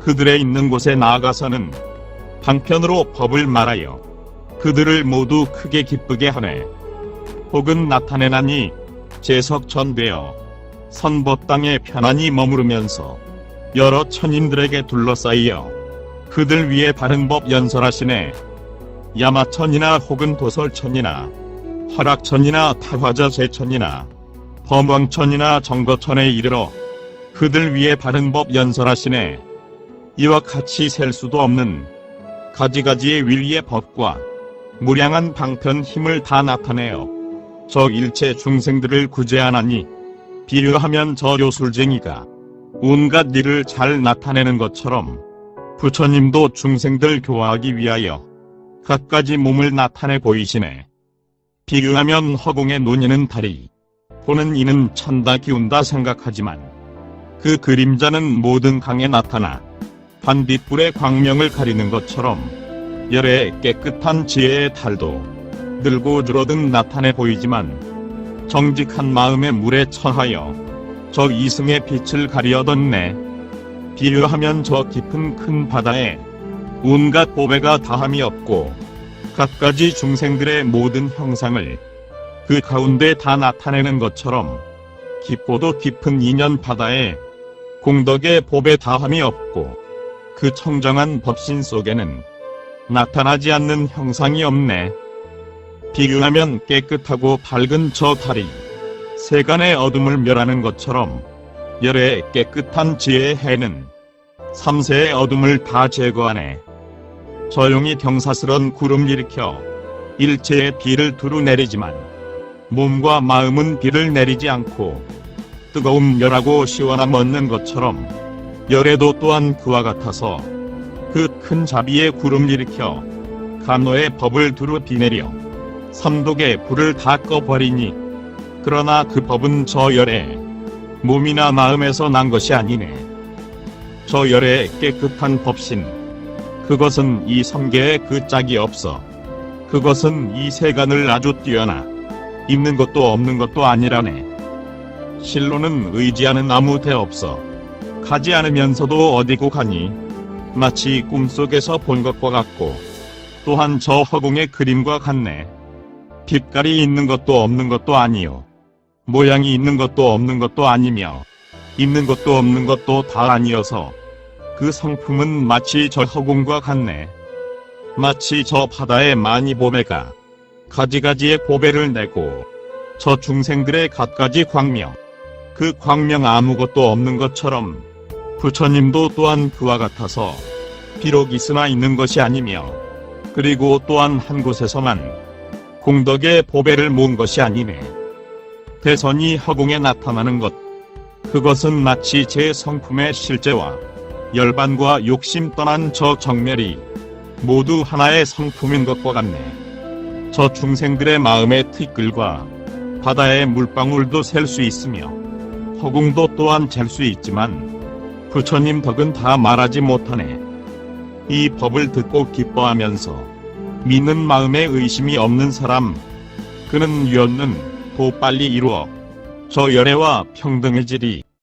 그들의 있는 곳에 나아가서는 방편으로 법을 말하여 그들을 모두 크게 기쁘게 하네. 혹은 나타내나니 제석천되어 선법 땅에 편안히 머무르면서 여러 천인들에게 둘러싸이어 그들 위에 바른 법 연설하시네. 야마천이나 혹은 도설천이나 화락천이나 타화자 제천이나 범왕천이나 정거천에 이르러 그들 위에 바른 법 연설하시네. 이와 같이 셀 수도 없는 가지가지의 위리의 법과 무량한 방편 힘을 다 나타내어 저 일체 중생들을 구제하나니, 비유하면 저 요술쟁이가 온갖 일을 잘 나타내는 것처럼 부처님도 중생들 교화하기 위하여 갖가지 몸을 나타내 보이시네. 비유하면 허공에 논이는 달이 보는 이는 찬다 기운다 생각하지만 그 그림자는 모든 강에 나타나 반딧불의 광명을 가리는 것처럼 열의 깨끗한 지혜의 달도 늘고 늘어듯 나타내 보이지만 정직한 마음의 물에 처하여 저 이승의 빛을 가리어뒀네. 비유하면 저 깊은 큰 바다에 온갖 보배가 다함이 없고 갖가지 중생들의 모든 형상을 그 가운데 다 나타내는 것처럼 깊고도 깊은 인연 바다에 공덕의 보배 다함이 없고 그 청정한 법신 속에는 나타나지 않는 형상이 없네. 비유하면 깨끗하고 밝은 저 달이 세간의 어둠을 멸하는 것처럼 열의 깨끗한 지혜의 해는 삼세의 어둠을 다 제거하네. 조용히 경사스런 구름 일으켜 일체의 비를 두루 내리지만 몸과 마음은 비를 내리지 않고 뜨거움 열하고 시원함 얻는 것처럼 열애도 또한 그와 같아서 그 큰 자비의 구름 일으켜 감노의 법을 두루 비내려 삼독의 불을 다 꺼버리니, 그러나 그 법은 저 열의 몸이나 마음에서 난 것이 아니네. 저 열의 깨끗한 법신, 그것은 이 성계에 그 짝이 없어 그것은 이 세간을 아주 뛰어나 있는 것도 없는 것도 아니라네. 실로는 의지하는 아무 데 없어 가지 않으면서도 어디고 가니 마치 꿈속에서 본 것과 같고 또한 저 허공의 그림과 같네. 빛깔이 있는 것도 없는 것도 아니요 모양이 있는 것도 없는 것도 아니며 있는 것도 없는 것도 다 아니어서 그 성품은 마치 저 허공과 같네. 마치 저 바다에 많이 보배가 가지가지의 보배를 내고 저 중생들의 갖가지 광명, 그 광명 아무것도 없는 것처럼 부처님도 또한 그와 같아서 비록 있으나 있는 것이 아니며 그리고 또한 한 곳에서만 공덕의 보배를 모은 것이 아니네. 대선이 허공에 나타나는 것, 그것은 마치 제 성품의 실제와 열반과 욕심 떠난 저 정멸이 모두 하나의 성품인 것과 같네. 저 중생들의 마음의 티끌과 바다의 물방울도 셀 수 있으며 허공도 또한 잴 수 있지만 부처님 덕은 다 말하지 못하네. 이 법을 듣고 기뻐하면서 믿는 마음에 의심이 없는 사람, 그는 유언는 도 빨리 이루어 저 열애와 평등해지리.